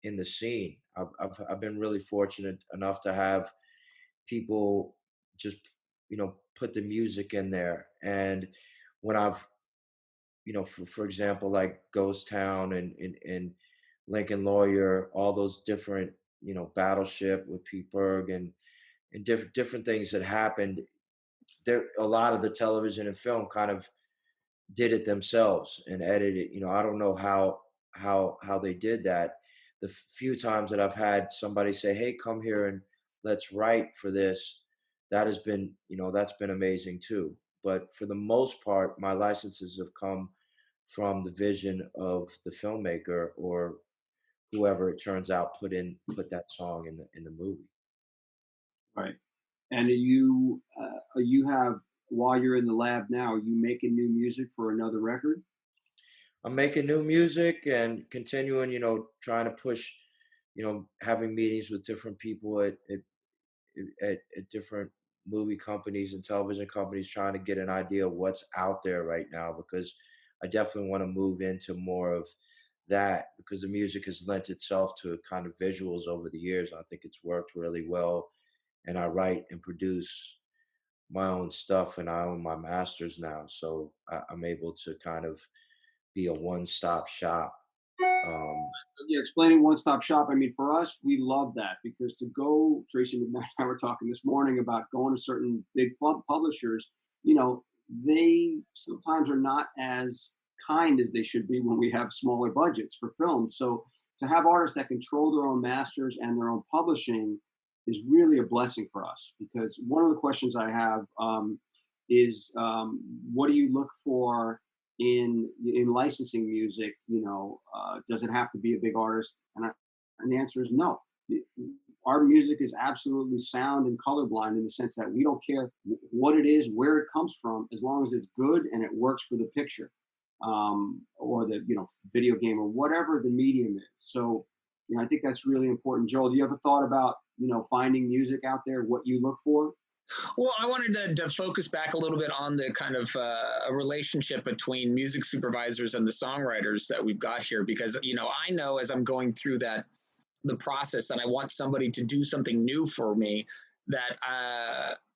the scene. I've been really fortunate enough to have people just put the music in there. And when I've for example, like Ghost Town and Lincoln Lawyer, all those different Battleship with Pete Berg and different things that happened there, a lot of the television and film kind of did it themselves and edited. I don't know how they did that. The few times that I've had somebody say, "Hey, come here and let's write for this," that has been, that's been amazing too. But for the most part, my licenses have come from the vision of the filmmaker or whoever it turns out put that song in the movie. Right. And you have, while you're in the lab now, are you making new music for another record? I'm making new music and continuing, trying to push, having meetings with different people at different movie companies and television companies, trying to get an idea of what's out there right now, because I definitely want to move into more of that, because the music has lent itself to kind of visuals over the years. I think it's worked really well, and I write and produce my own stuff, and I own my masters now, so I'm able to kind of be a one-stop shop. Yeah, explaining one-stop shop. I mean, for us, we love that, because to go, Tracy and I were talking this morning about going to certain big publishers, they sometimes are not as kind as they should be when we have smaller budgets for films. So to have artists that control their own masters and their own publishing is really a blessing for us, because one of the questions I have is what do you look for in licensing music? Does it have to be a big artist? And the answer is no. Our music is absolutely sound and colorblind, in the sense that we don't care what it is, where it comes from, as long as it's good and it works for the picture, or the video game, or whatever the medium is. So I think that's really important. Joel, do you ever thought about finding music out there, what you look for? Well, I wanted to focus back a little bit on the kind of a relationship between music supervisors and the songwriters that we've got here, because I know as I'm going through that the process and I want somebody to do something new for me, that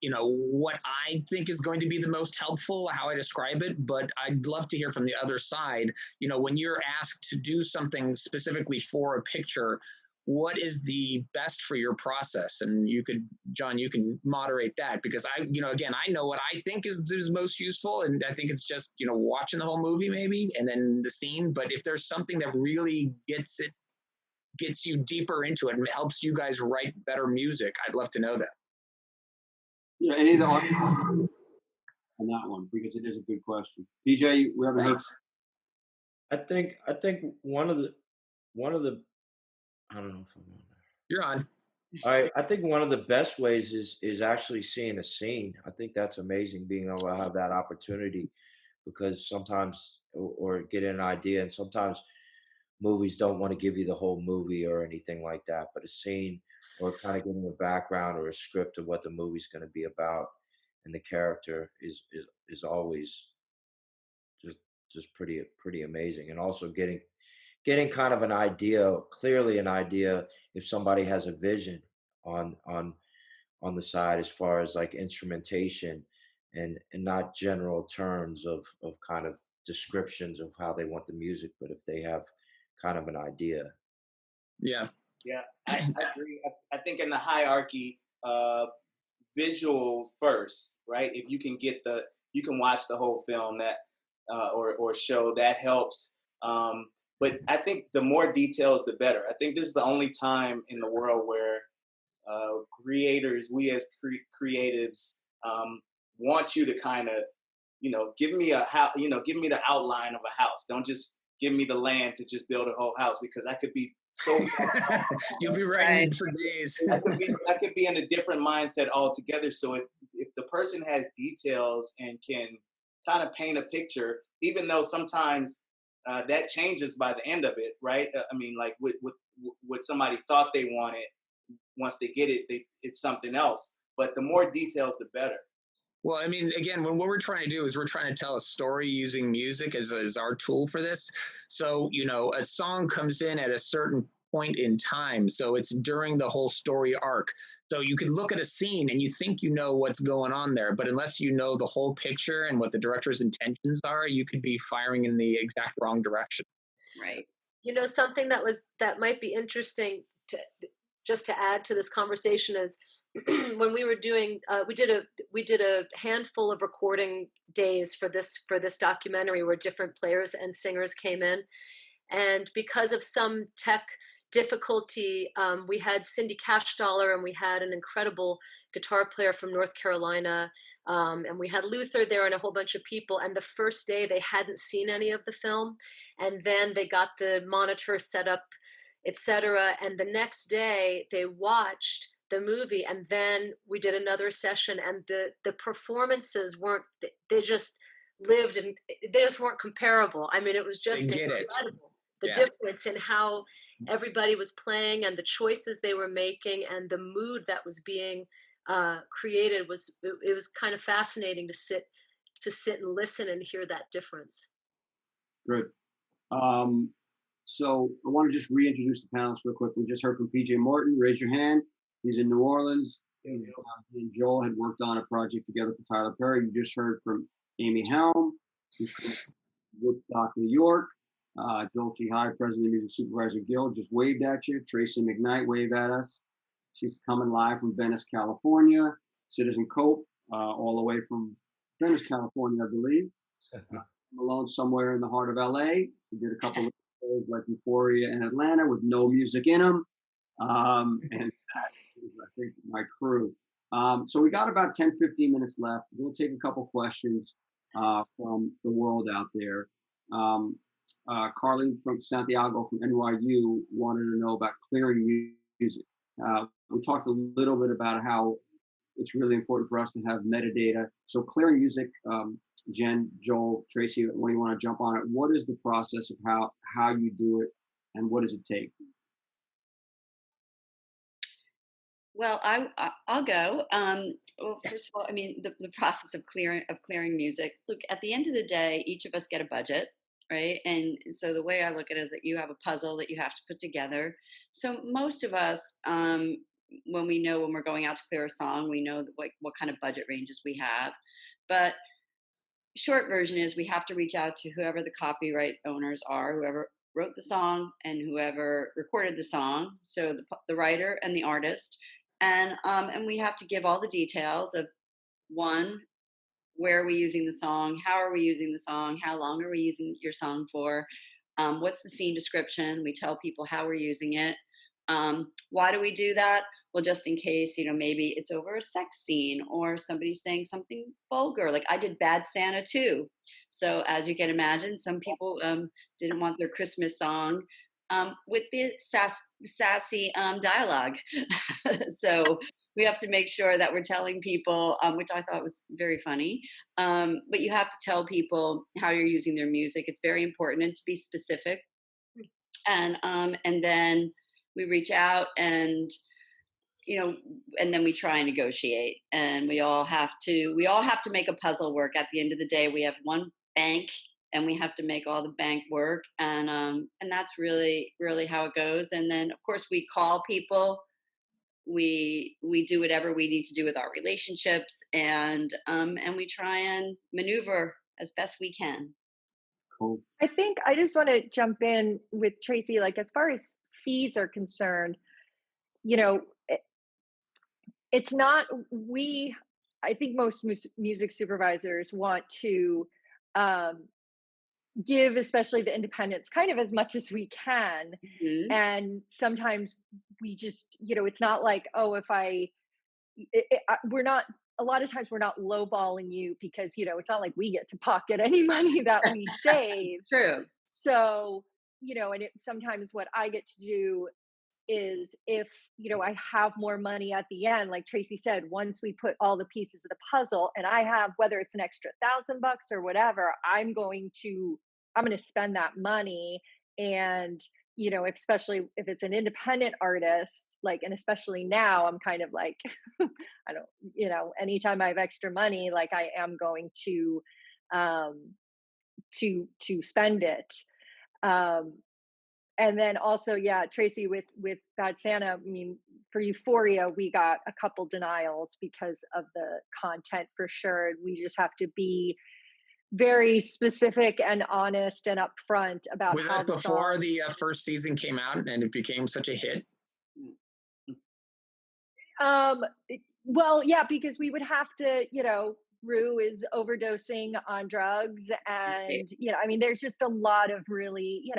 what I think is going to be the most helpful, how I describe it. But I'd love to hear from the other side. When you're asked to do something specifically for a picture, what is the best for your process? And John, you can moderate that, because again, I know what I think is most useful, and I think it's just watching the whole movie maybe, and then the scene. But if there's something that really gets you deeper into it and helps you guys write better music, I'd love to know that. Any of the audience on that one, because it is a good question. PJ, we haven't heard. I think one of the I don't know if I'm on there. You're on. I think one of the best ways is actually seeing a scene. I think that's amazing, being able to have that opportunity, because sometimes or get an idea, and sometimes movies don't want to give you the whole movie or anything like that, but a scene, or kind of getting a background or a script of what the movie's going to be about, and the character is always just pretty amazing. And also getting kind of an idea, clearly an idea, if somebody has a vision on the side, as far as like instrumentation, and not general terms of kind of descriptions of how they want the music, but if they have kind of an idea. Yeah. Yeah, I agree. I think in the hierarchy, visual first, right? If you can you can watch the whole film that or show, that helps. But I think the more details, the better. I think this is the only time in the world where creators, we as creatives, want you to kind of, give me give me the outline of a house. Don't just give me the land to just build a whole house, because I could be so you'll be writing for days. I could be in a different mindset altogether. So if the person has details and can kind of paint a picture, even though sometimes that changes by the end of it, right? I mean, like what somebody thought they wanted, once they get it, it's something else. But the more details, the better. Well, I mean, again, what we're trying to do is we're trying to tell a story using music as our tool for this. So, a song comes in at a certain point in time. So it's during the whole story arc. So you could look at a scene and you think you know what's going on there, but unless you know the whole picture and what the director's intentions are, you could be firing in the exact wrong direction. Right. Something that might be interesting to add to this conversation is, when we were doing, we did a handful of recording days for this documentary, where different players and singers came in, and because of some tech difficulty, we had Cindy Cashdollar, and we had an incredible guitar player from North Carolina, and we had Luther there, and a whole bunch of people. And the first day they hadn't seen any of the film, and then they got the monitor set up, etc. And the next day they watched the movie, and then we did another session, and the performances they just lived, and they just weren't comparable. I mean, it was just incredible, the difference in how everybody was playing, and the choices they were making, and the mood that was being created. It was kind of fascinating to sit and listen and hear that difference. Good. So I want to just reintroduce the panelists real quick. We just heard from PJ Morton. Raise your hand. He's in New Orleans. He and Joel had worked on a project together for Tyler Perry. You just heard from Amy Helm, who's from Woodstock, New York. Joel Chihai, President of the Music Supervisor Guild, just waved at you. Tracy McKnight waved at us. She's coming live from Venice, California. Citizen Cope, all the way from Venice, California, I believe. Malone, somewhere in the heart of LA. We did a couple of shows like Euphoria and Atlanta with no music in them. And that is, I think, my crew. So we got about 10, 15 minutes left. We'll take a couple questions from the world out there. Carly from Santiago from NYU wanted to know about clearing music. We talked a little bit about how it's really important for us to have metadata. So clearing music, Jen, Joel, Tracy, when you want to jump on it, what is the process of how you do it, and what does it take? Well, I'll go. Well, first of all, I mean, the process of clearing music. Look, at the end of the day, each of us get a budget, right? And so the way I look at it is that you have a puzzle that you have to put together. So most of us, when we're going out to clear a song, we know what kind of budget ranges we have. But short version is we have to reach out to whoever the copyright owners are, whoever wrote the song and whoever recorded the song. So the writer and the artist, and we have to give all the details of one, where are we using the song, how are we using the song, how long are we using your song for, what's the scene description. We tell people how we're using it. Why do we do that? Well, just in case, maybe it's over a sex scene or somebody saying something vulgar. Like I did Bad Santa too. So as you can imagine, some people didn't want their Christmas song with the sassy dialogue. So we have to make sure that we're telling people, which I thought was very funny. But you have to tell people how you're using their music. It's very important and to be specific. And then we reach out and and then we try and negotiate, and we all have to make a puzzle work. At the end of the day, we have one bank and we have to make all the bank work. And that's really, really how it goes. And then of course we call people, we do whatever we need to do with our relationships, and we try and maneuver as best we can. Cool. I think I just want to jump in with Tracy, like as far as fees are concerned, it's not, I think most music supervisors want to give, especially the independents, kind of as much as we can. Mm-hmm. And sometimes we just, it's not like, oh, we're not, a lot of times we're not lowballing you because, it's not like we get to pocket any money that we save. True. So, and sometimes what I get to do is if, I have more money at the end, like Tracy said, once we put all the pieces of the puzzle and I have, whether it's an extra $1,000 or whatever, I'm going to spend that money. And, especially if it's an independent artist, and especially now I'm kind of like, I don't, anytime I have extra money, I am going to spend it. And then also, yeah, Tracy, with Bad Santa, I mean, for Euphoria, we got a couple denials because of the content for sure. We just have to be very specific and honest and upfront about was how that the before song, the first season came out and it became such a hit? Well, yeah, because we would have to, Rue is overdosing on drugs, and I mean, there's just a lot of really,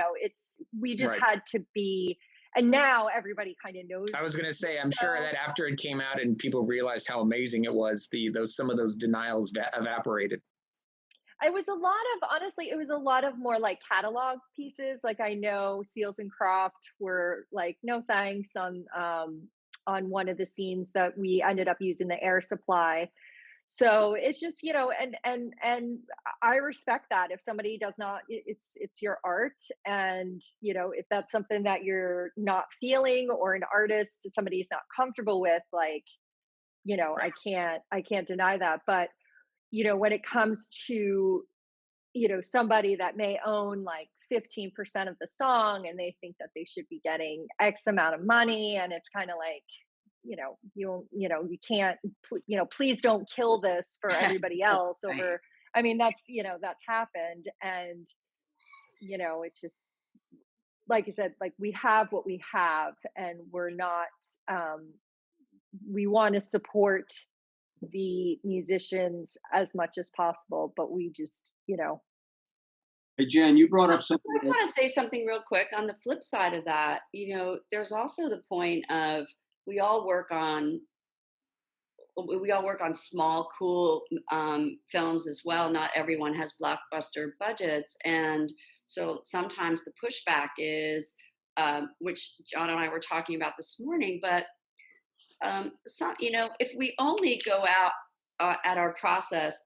we just had to be, and now everybody kind of knows. I was going to say, I'm sure that after it came out and people realized how amazing it was, some of those denials evaporated. It was honestly, it was a lot of more like catalog pieces. Like I know Seals and Croft were like, no thanks on one of the scenes that we ended up using the air supply. So it's just, and I respect that. If somebody does not, it's your art. And, if that's something that you're not feeling, or an artist, somebody's not comfortable with, right. I can't deny that. But, when it comes to, somebody that may own like 15% of the song and they think that they should be getting X amount of money, and it's kind of like, you can't, please don't kill this for everybody else over, right. I mean, that's happened. And, it's just, like I said, like we have what we have, and we're not, we want to support the musicians as much as possible, but we just, Hey, Jen, you brought up something. I want to say something real quick on the flip side of that. There's also the point of, we all work on small, cool films as well. Not everyone has blockbuster budgets. And so sometimes the pushback is, which John and I were talking about this morning, but if we only go out at our process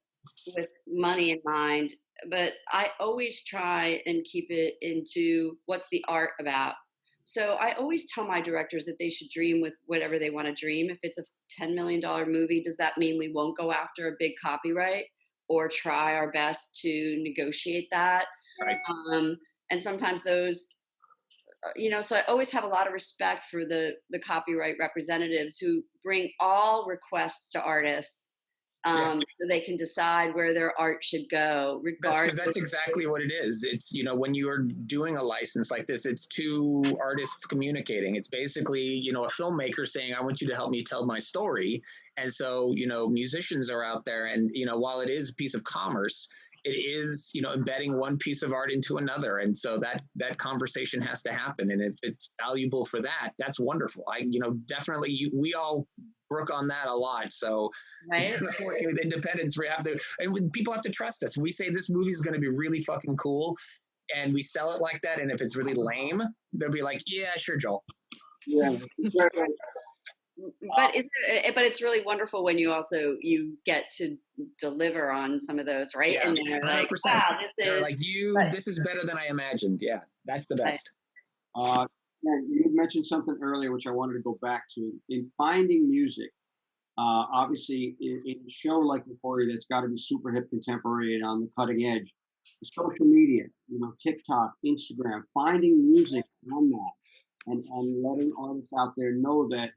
with money in mind, but I always try and keep it into what's the art about. So I always tell my directors that they should dream with whatever they want to dream. If it's a $10 million movie, does that mean we won't go after a big copyright or try our best to negotiate that? Right. And sometimes those, so I always have a lot of respect for the copyright representatives who bring all requests to artists, so they can decide where their art should go, regardless. That's exactly what it is. It's, when you're doing a license like this, it's two artists communicating. It's basically, a filmmaker saying, I want you to help me tell my story. And so, musicians are out there, and, while it is a piece of commerce, it is, embedding one piece of art into another. And so that conversation has to happen. And if it's valuable for that, that's wonderful. Definitely we all brook on that a lot. So right. Working with independents, people have to trust us. We say this movie is going to be really fucking cool, and we sell it like that. And if it's really lame, they'll be like, yeah, sure, Joel. Yeah. But it's really wonderful when you get to deliver on some of those, right? Yeah, and they're like, 100%. wow, this is better than I imagined. Yeah, that's the best. You mentioned something earlier which I wanted to go back to. In finding music, obviously in a show like Euphoria that's got to be super hip, contemporary, and on the cutting edge, social media, TikTok, Instagram, finding music on that, and letting artists out there know that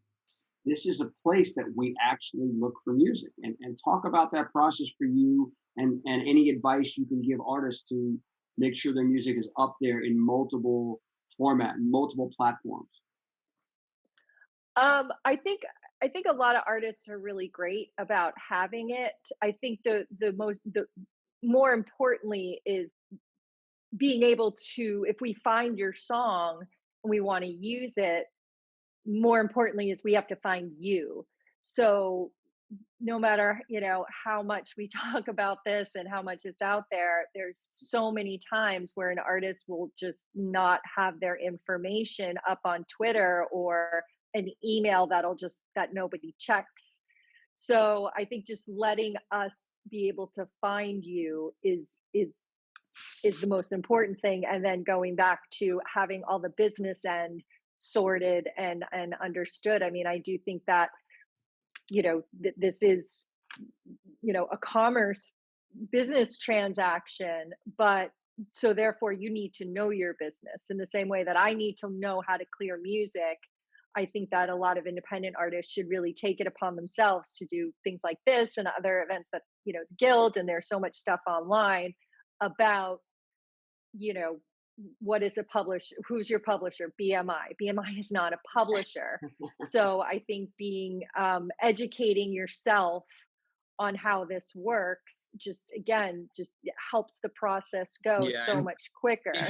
this is a place that we actually look for music, and talk about that process for you, and any advice you can give artists to make sure their music is up there in multiple format, multiple platforms. I think a lot of artists are really great about having it. I think the more importantly is being able to, if we find your song and we want to use it, more importantly is we have to find you. So no matter, how much we talk about this and how much it's out there, there's so many times where an artist will just not have their information up on Twitter or an email that nobody checks. So I think just letting us be able to find you is the most important thing. And then going back to having all the business end sorted and understood. I mean, I do think that, this is, a commerce business transaction, but so therefore you need to know your business in the same way that I need to know how to clear music. I think that a lot of independent artists should really take it upon themselves to do things like this and other events that, the Guild, and there's so much stuff online about, what is a publisher? Who's your publisher? BMI. BMI is not a publisher. So I think educating yourself on how this works just helps the process go so much quicker. If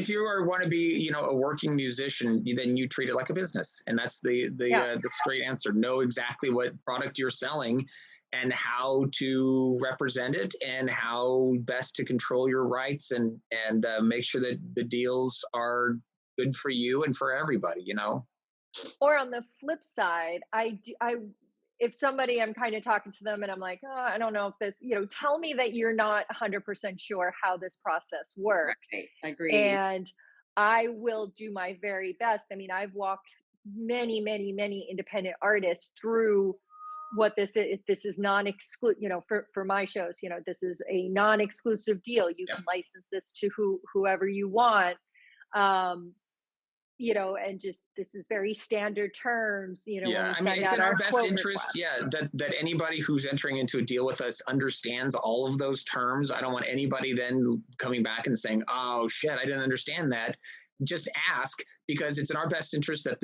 you want to be a working musician, then you treat it like a business, and that's the straight answer. Know exactly what product you're selling and how to represent it, and how best to control your rights, and make sure that the deals are good for you and for everybody. Or on the flip side, if somebody, I'm kind of talking to them and I'm like, oh, I don't know if this, tell me that you're not 100% sure how this process works. Right. Agreed. And I will do my very best. I mean, I've walked many, many, many independent artists through what this is. This is non-exclusive, for my shows, this is a non-exclusive deal. You can license this to whoever you want. And just, this is very standard terms, it's in our best interest, that anybody who's entering into a deal with us understands all of those terms. I don't want anybody then coming back and saying, oh shit, I didn't understand that. Just ask, because it's in our best interest that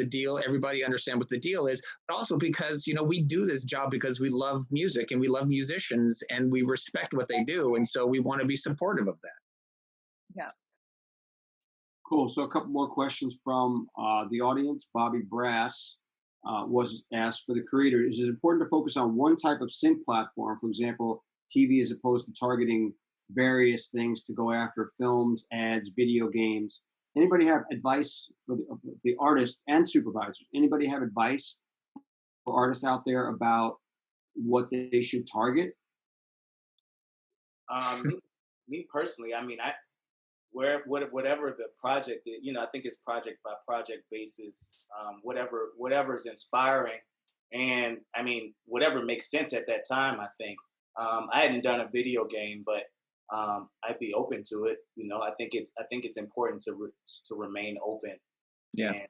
everybody understand what the deal is, but also because, we do this job because we love music and we love musicians and we respect what they do. And so we want to be supportive of that. Yeah. Cool. So a couple more questions from the audience. Bobby Brass was asked, for the creator, is it important to focus on one type of sync platform, for example, TV, as opposed to targeting various things to go after films, ads, video games? Anybody have advice for the artists and supervisors? Anybody have advice for artists out there about what they should target? Me personally, I mean, whatever the project is, I think it's project by project basis. Whatever's inspiring, and I mean, whatever makes sense at that time. I think I hadn't done a video game, but I'd be open to it. You know, I think it's important to remain open. Yeah. And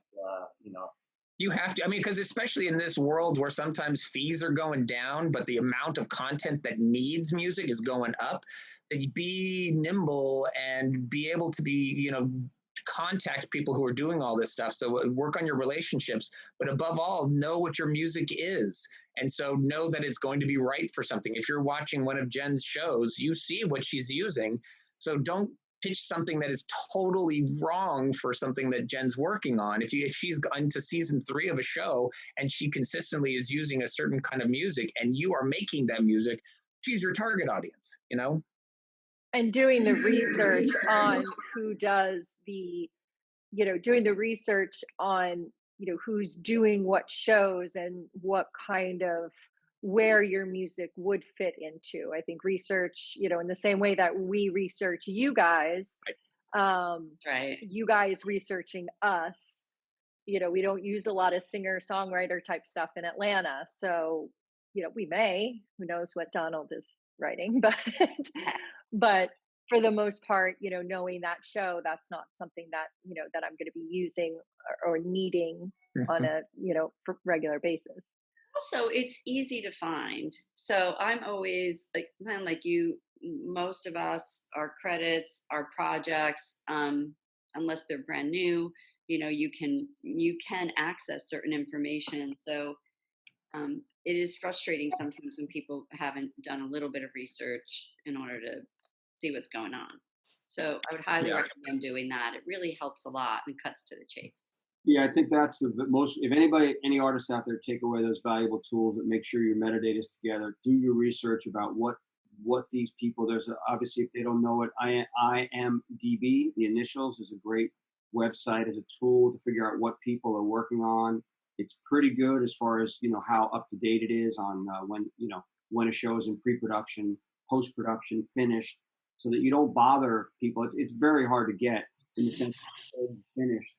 you know, You have to, I mean, because especially in this world where sometimes fees are going down, but the amount of content that needs music is going up, that you be nimble and be able to be, you know, contact people who are doing all this stuff. So work on your relationships, but above all, know what your music is. And so know that it's going to be right for something. If you're watching one of Jen's shows, you see what she's using. So don't pitch something that is totally wrong for something that Jen's working on. If she's gone to season 3 of a show and she consistently is using a certain kind of music and you are making that music, she's your target audience, you know? And doing the research on who does the, you know, doing the research on, you know, who's doing what shows and what kind of, where your music would fit into. I think research, you know, in the same way that we research you guys, Right. you guys researching us, you know, we don't use a lot of singer songwriter type stuff in Atlanta. So, you know, we may, who knows what Donald is writing, but for the most part, you know, knowing that show, that's not something that, you know, that I'm going to be using or needing on a, you know, for regular basis. Also, it's easy to find. So I'm always like, kind of like you, most of us, our credits, our projects, unless they're brand new, you know, you can access certain information. So it is frustrating sometimes when people haven't done a little bit of research in order to see what's going on. So I would highly recommend doing that. It really helps a lot and cuts to the chase. Yeah, I think that's the most. If any artists out there take away those valuable tools that make sure your metadata is together, do your research about what these people. There's obviously, if they don't know it, IMDb, the initials, is a great website as a tool to figure out what people are working on. It's pretty good as far as, you know, how up to date it is on when a show is in pre-production, post-production, finished, so that you don't bother people. It's very hard to get in the sense that it's finished.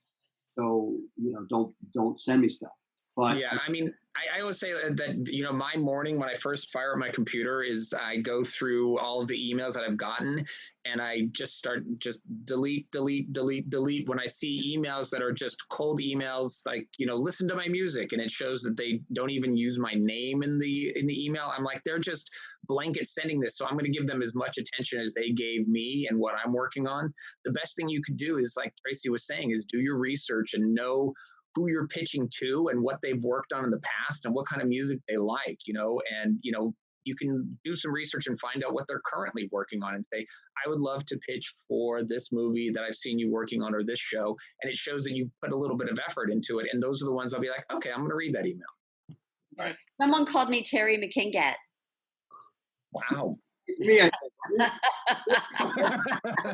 So, you know, don't send me stuff. But yeah, I mean, I always say that, you know, my morning when I first fire up my computer is I go through all of the emails that I've gotten and I just delete. When I see emails that are just cold emails, like, you know, listen to my music, and it shows that they don't even use my name in the email. I'm like, they're just blanket sending this. So I'm going to give them as much attention as they gave me and what I'm working on. The best thing you could do is, like Tracy was saying, is do your research and know who you're pitching to and what they've worked on in the past and what kind of music they like, you know, and, you know, you can do some research and find out what they're currently working on and say, I would love to pitch for this movie that I've seen you working on, or this show. And it shows that you put a little bit of effort into it. And those are the ones I'll be like, okay, I'm going to read that email. Right. Someone called me Terry McKingat. Wow. it's me.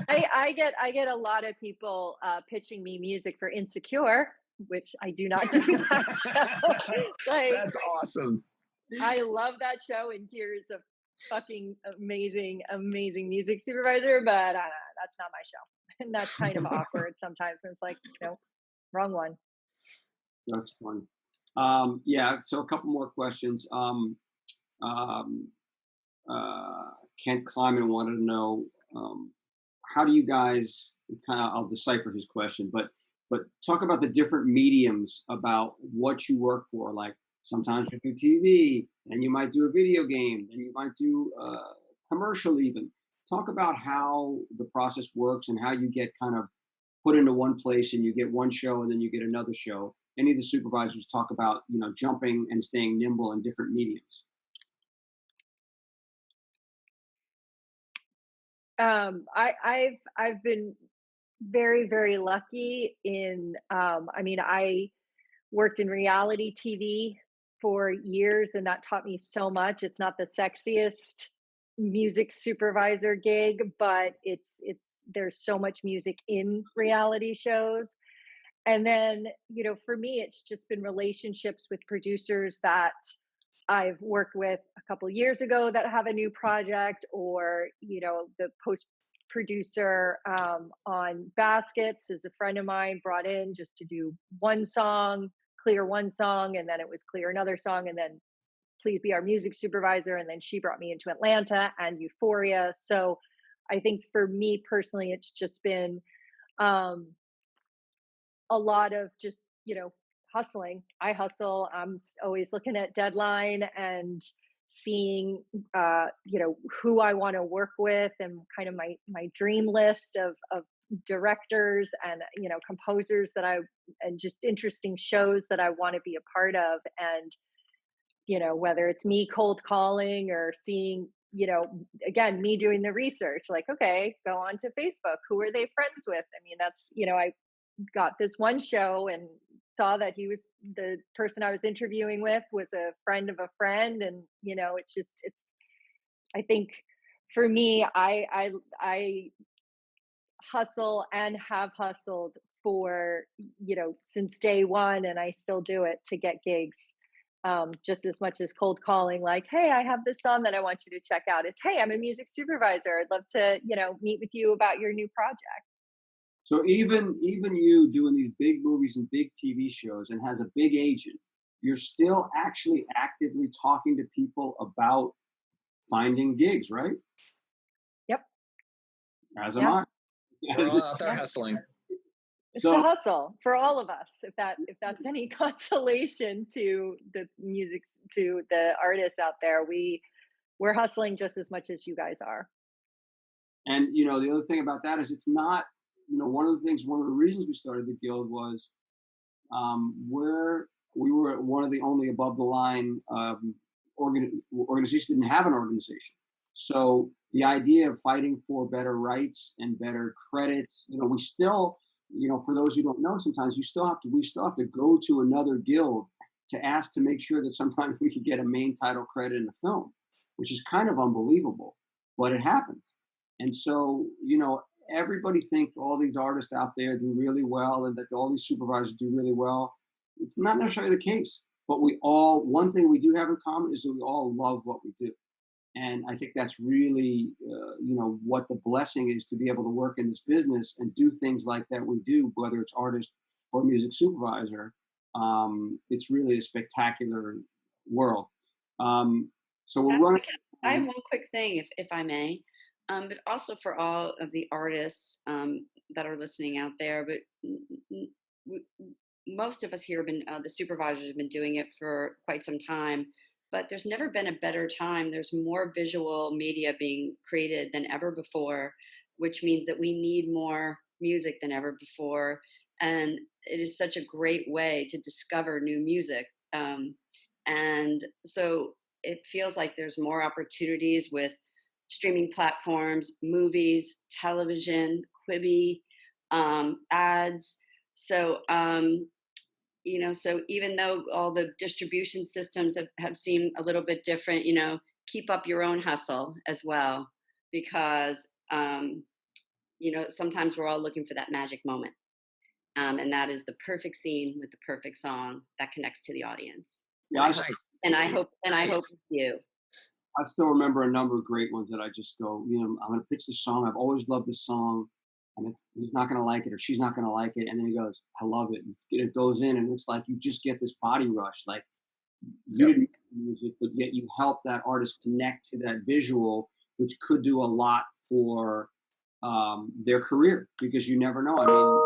I get a lot of people pitching me music for Insecure, which I do not do that show. Like, that's awesome. I love that show, and here's a fucking amazing music supervisor, but that's not my show. And that's kind of awkward sometimes when it's like, no, wrong one. That's funny. Yeah, so a couple more questions. Kent Kleiman wanted to know, how do you guys I'll decipher his question, but talk about the different mediums about what you work for. Like, sometimes you do TV, and you might do a video game, and you might do a commercial even. Talk about how the process works and how you get kind of put into one place and you get one show and then you get another show. Any of the supervisors talk about, you know, jumping and staying nimble in different mediums. I've been very, very lucky in, I mean, I worked in reality TV for years, and that taught me so much. It's not the sexiest music supervisor gig, but there's so much music in reality shows. And then, you know, for me, it's just been relationships with producers that I've worked with a couple of years ago that have a new project, or, you know, the post producer on Baskets is a friend of mine, brought in just to do one song, clear one song, and then it was clear another song, and then please be our music supervisor. And then she brought me into Atlanta and Euphoria. So I think for me personally, it's just been um, a lot of just, hustling. I hustle. I'm always looking at deadline and seeing, who I want to work with, and kind of my dream list of directors and, composers and just interesting shows that I want to be a part of. And, whether it's me cold calling or seeing, again, me doing the research, like, okay, go on to Facebook. Who are they friends with? I mean, that's, I got this one show and saw that the person I was interviewing with was a friend of a friend. And, it's, I think for me, I hustle and have hustled for, since day one, and I still do it to get gigs. Just as much as cold calling, like, hey, I have this song that I want you to check out. It's, hey, I'm a music supervisor. I'd love to, meet with you about your new project. So even you doing these big movies and big TV shows and has a big agent, you're still actually actively talking to people about finding gigs, right? Yep. As am I. We're all out there hustling. It's a hustle for all of us. If that's any consolation to the to the artists out there, we're hustling just as much as you guys are. And the other thing about that is it's not, one of the reasons we started the Guild was we were one of the only above the line organizations that didn't have an organization. So the idea of fighting for better rights and better credits, we still, for those who don't know, sometimes we still have to go to another guild to ask to make sure that sometimes we could get a main title credit in a film, which is kind of unbelievable, but it happens. And so, everybody thinks all these artists out there do really well and that all these supervisors do really well. It's not necessarily the case, but one thing we do have in common is that we all love what we do. And I think that's really, what the blessing is, to be able to work in this business and do things like that we do, whether it's artist or music supervisor. It's really a spectacular world. So we're running. I have one quick thing, if I may, but also for all of the artists that are listening out there. But most of us here have been, the supervisors have been doing it for quite some time. But there's never been a better time. There's more visual media being created than ever before, which means that we need more music than ever before. And it is such a great way to discover new music. And so it feels like there's more opportunities with streaming platforms, movies, television, Quibi, ads. So, so even though all the distribution systems have seemed a little bit different, keep up your own hustle as well, because, sometimes we're all looking for that magic moment. And that is the perfect scene with the perfect song that connects to the audience. Yeah, I hope it's you. I still remember a number of great ones that I just go, I'm going to pitch this song. I've always loved this song. And he's not going to like it, or she's not going to like it. And then he goes, I love it. And it goes in, and it's like you just get this body rush. Like you didn't make music, but yet you help that artist connect to that visual, which could do a lot for their career, because you never know. I mean,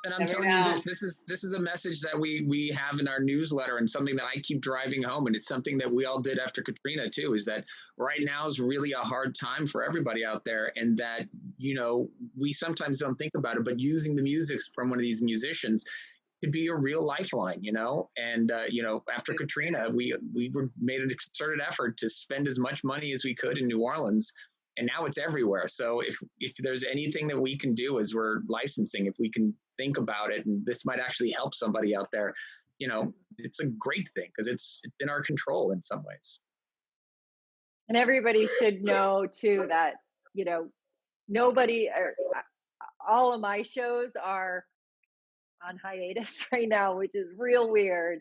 and I'm telling you this is a message that we have in our newsletter, and something that I keep driving home, and it's something that we all did after Katrina too, is that right now is really a hard time for everybody out there, and that we sometimes don't think about it, but using the music from one of these musicians could be a real lifeline, and after Katrina, we made a concerted effort to spend as much money as we could in New Orleans. And now it's everywhere. So if there's anything that we can do as we're licensing, if we can think about it, and this might actually help somebody out there, it's a great thing, because it's in our control in some ways. And everybody should know too that, all of my shows are on hiatus right now, which is real weird.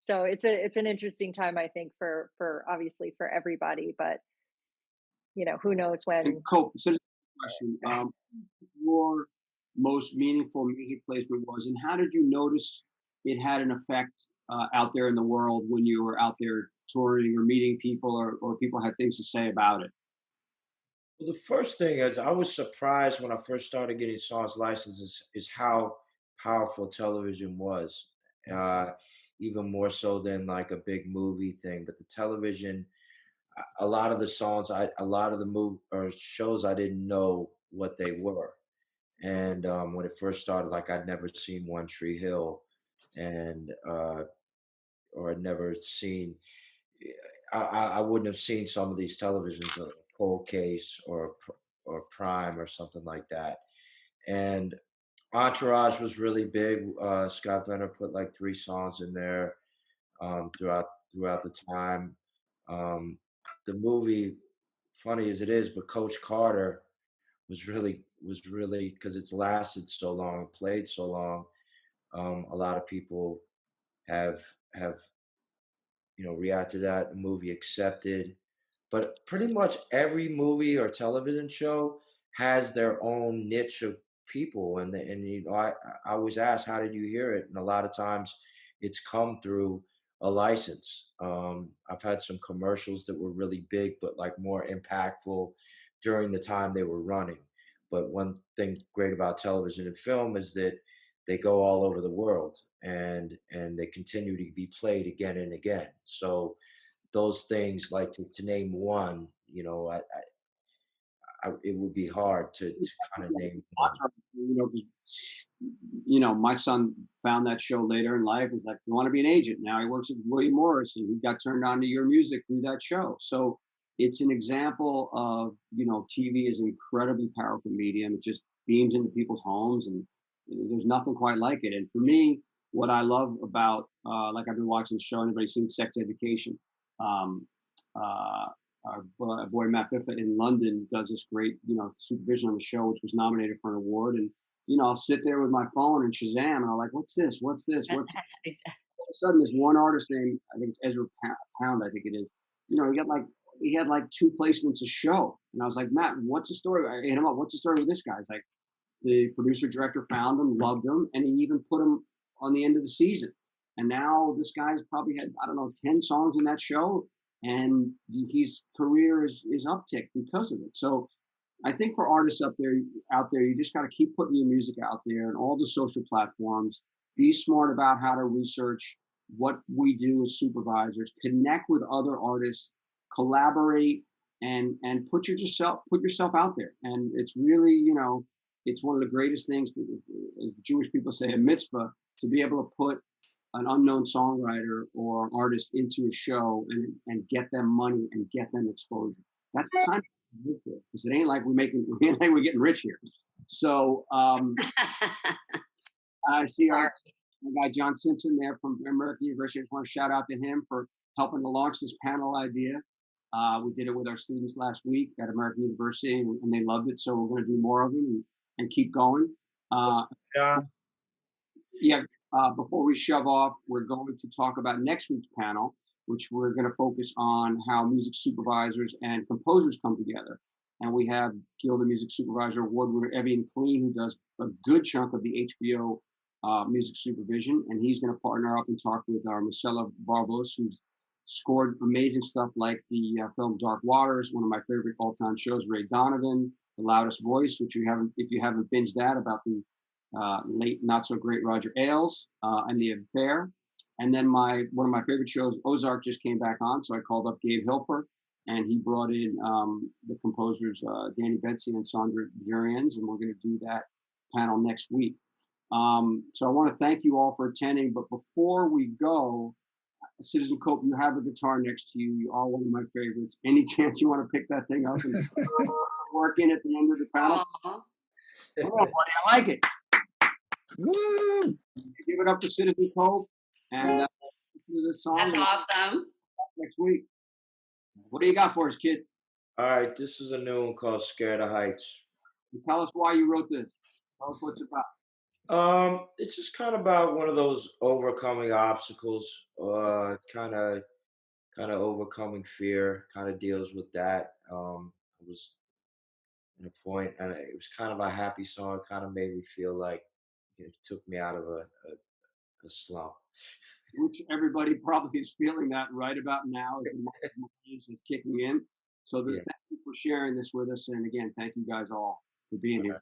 So it's an interesting time, I think, for obviously for everybody, but who knows when. And Cope, so this is a question. Your most meaningful music placement was, and how did you notice it had an effect out there in the world when you were out there touring or meeting people, or people had things to say about it? Well, the first thing is I was surprised when I first started getting songs licensed is how powerful television was. Uh, Even more so than like a big movie thing. But the television, a lot of the songs, a lot of the move or shows, I didn't know what they were. And when it first started, like I'd never seen One Tree Hill, and or I'd never seen. I wouldn't have seen some of these televisions, Cold Case or Prime or something like that. And Entourage was really big. Scott Venner put like 3 songs in there throughout the time. Um, the movie, funny as it is, but Coach Carter was really because it's lasted so long, played so long. A lot of people have have react to that. The movie accepted. But pretty much every movie or television show has their own niche of people, and I always ask, how did you hear it? And a lot of times, it's come through a license. I've had some commercials that were really big, but like more impactful during the time they were running. But one thing great about television and film is that they go all over the world, and they continue to be played again and again. So those things, like to name one, it would be hard to kind of name one. You know, 'cause, my son found that show later in life. He's like, "You want to be an agent?" Now he works at William Morris, and he got turned on to your music through that show. So it's an example of, TV is an incredibly powerful medium. It just beams into people's homes, and there's nothing quite like it. And for me, what I love about, like I've been watching the show. Anybody seen Sex Education? Um, uh, our boy Matt Biffa in London does this great, supervision on the show, which was nominated for an award. And I'll sit there with my phone and Shazam, and I'm like, "What's this? What's this? What's?" All of a sudden, this one artist named, I think it's Ezra Pound, I think it is. He had like 2 placements a show, and I was like, "Matt, what's the story?" I hit him up. "What's the story with this guy?" He's like, the producer director found him, loved him, and he even put him on the end of the season. And now this guy's probably had, I don't know, 10 songs in that show, and his career is uptick because of it. So I think for artists out there, you just got to keep putting your music out there and all the social platforms. Be smart about how to research what we do as supervisors. Connect with other artists, collaborate, and put yourself out there. And it's really, it's one of the greatest things, as the Jewish people say, a mitzvah, to be able to put an unknown songwriter or artist into a show and get them money and get them exposure. That's kind of because it ain't like we're getting rich here. So I see our guy John Simpson there from American University. I just want to shout out to him for helping to launch this panel idea. We did it with our students last week at American University, and they loved it. So we're going to do more of them and keep going. Yeah. Yeah. Before we shove off, we're going to talk about next week's panel, which we're going to focus on how music supervisors and composers come together. And we have Guild of Music Supervisor Award winner Evian Clean, who does a good chunk of the HBO music supervision. And he's going to partner up and talk with our Marcella Barbos, who's scored amazing stuff like the film Dark Waters, one of my favorite all-time shows, Ray Donovan, The Loudest Voice, which if you haven't binged that, about the late not so great Roger Ailes and The Affair. And then one of my favorite shows, Ozark, just came back on, so I called up Gabe Hilfer, and he brought in the composers Danny Betsy and Sandra Jurians, and we're going to do that panel next week. So I want to thank you all for attending, but before we go, Citizen Cope, you have a guitar next to you. You are one of my favorites. Any chance you want to pick that thing up and work in at the end of the panel? Come on, buddy, I like it. Woo! Give it up for Citizen Cope, and listen to this song. That's awesome. Next week. What do you got for us, kid? All right, this is a new one called "Scared of Heights." And tell us why you wrote this. Tell us what it's about. It's just kind of about one of those overcoming obstacles, kind of overcoming fear. Kind of deals with that. I was in a point, and it was kind of a happy song. It kind of made me feel like it took me out of a slump. Which everybody probably is feeling that right about now as the is kicking in. So Yeah. thank you for sharing this with us. And again, thank you guys all for being here.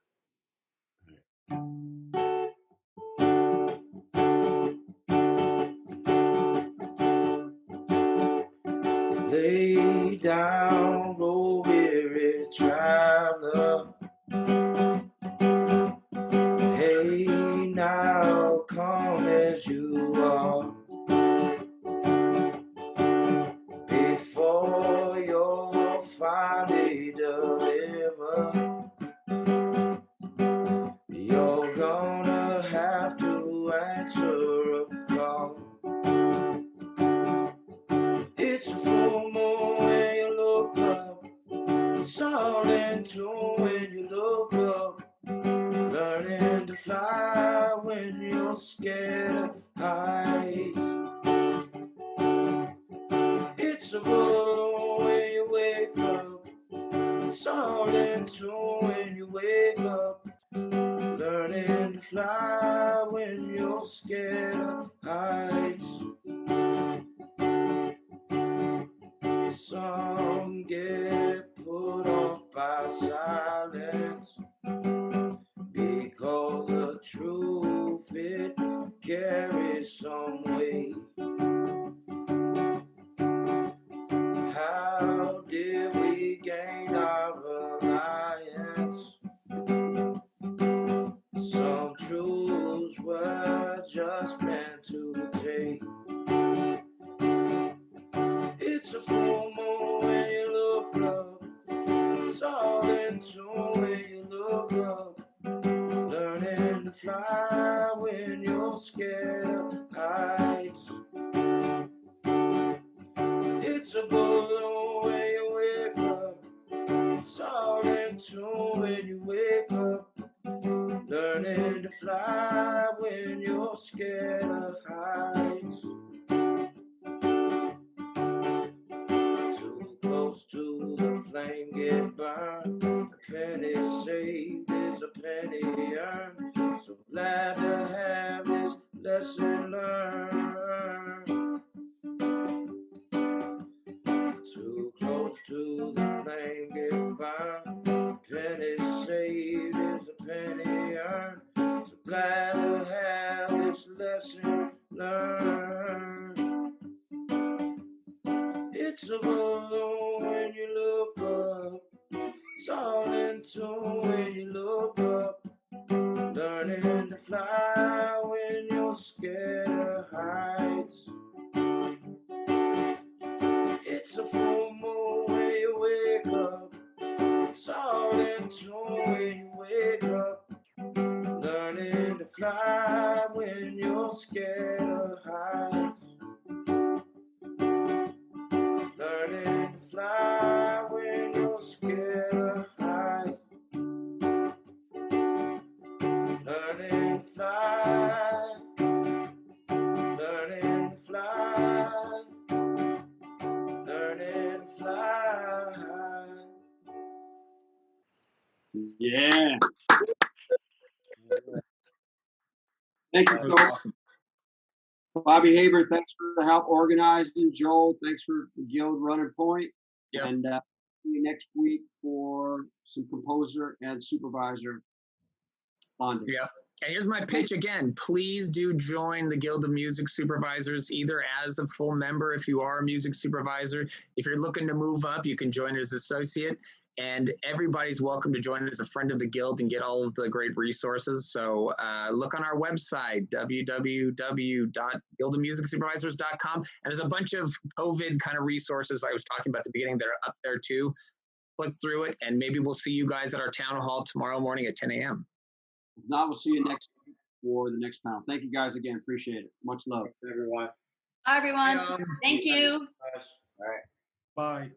Lay down, oh weary traveler. Hey, now come as you are. Before you're finally delivered, you're gonna have to answer a call. It's a full moon when you look up. It's all in tune when you look up. Learning to fly when you're scared of heights. It's a balloon when you wake up. It's all in tune when you wake up. Learning to fly when you're scared of heights. Some get put off by silence because the truth, it carries some weight. How did we gain our alliance? Some truths were just meant to take. It's a full moon when you look up. It's all in tune when you look up. Learning to fly when you're scared of heights. It's a balloon when you wake up. It's all in tune when you wake up. Learning to fly when you're scared of heights. Too close to the flame, get burned. A penny saved is a penny earned. So glad to have this lesson learned. Too close to the flame, get burned. Penny saved is a penny earned. So glad to have this lesson learned. It's a balloon when you look up. It's all in tune when you look up. Learning to fly when you're scared of heights. It's a full moon when you wake up. It's all in tune when you wake up. Learning to fly when you're scared of heights. Learning to fly when you're scared of heights. Learning to fly. Learning to fly. Learning to fly. Yeah. Thank you That so was much. awesome. Bobby Haber, thanks for the help organizing. Joel, thanks for the guild running point. Yep. And see you next week for some composer and supervisor bonding. Yeah. And here's my pitch again. Please do join the Guild of Music Supervisors, either as a full member if you are a music supervisor. If you're looking to move up, you can join as associate. And everybody's welcome to join as a friend of the Guild and get all of the great resources. So look on our website, www.guildofmusicsupervisors.com. And there's a bunch of COVID kind of resources I was talking about at the beginning that are up there too. Click through it, and maybe we'll see you guys at our town hall tomorrow morning at 10 a.m. If not, we'll see you next week for the next panel. Thank you guys again. Appreciate it. Much love. Everyone. Bye, everyone. Thank you. All right. Bye.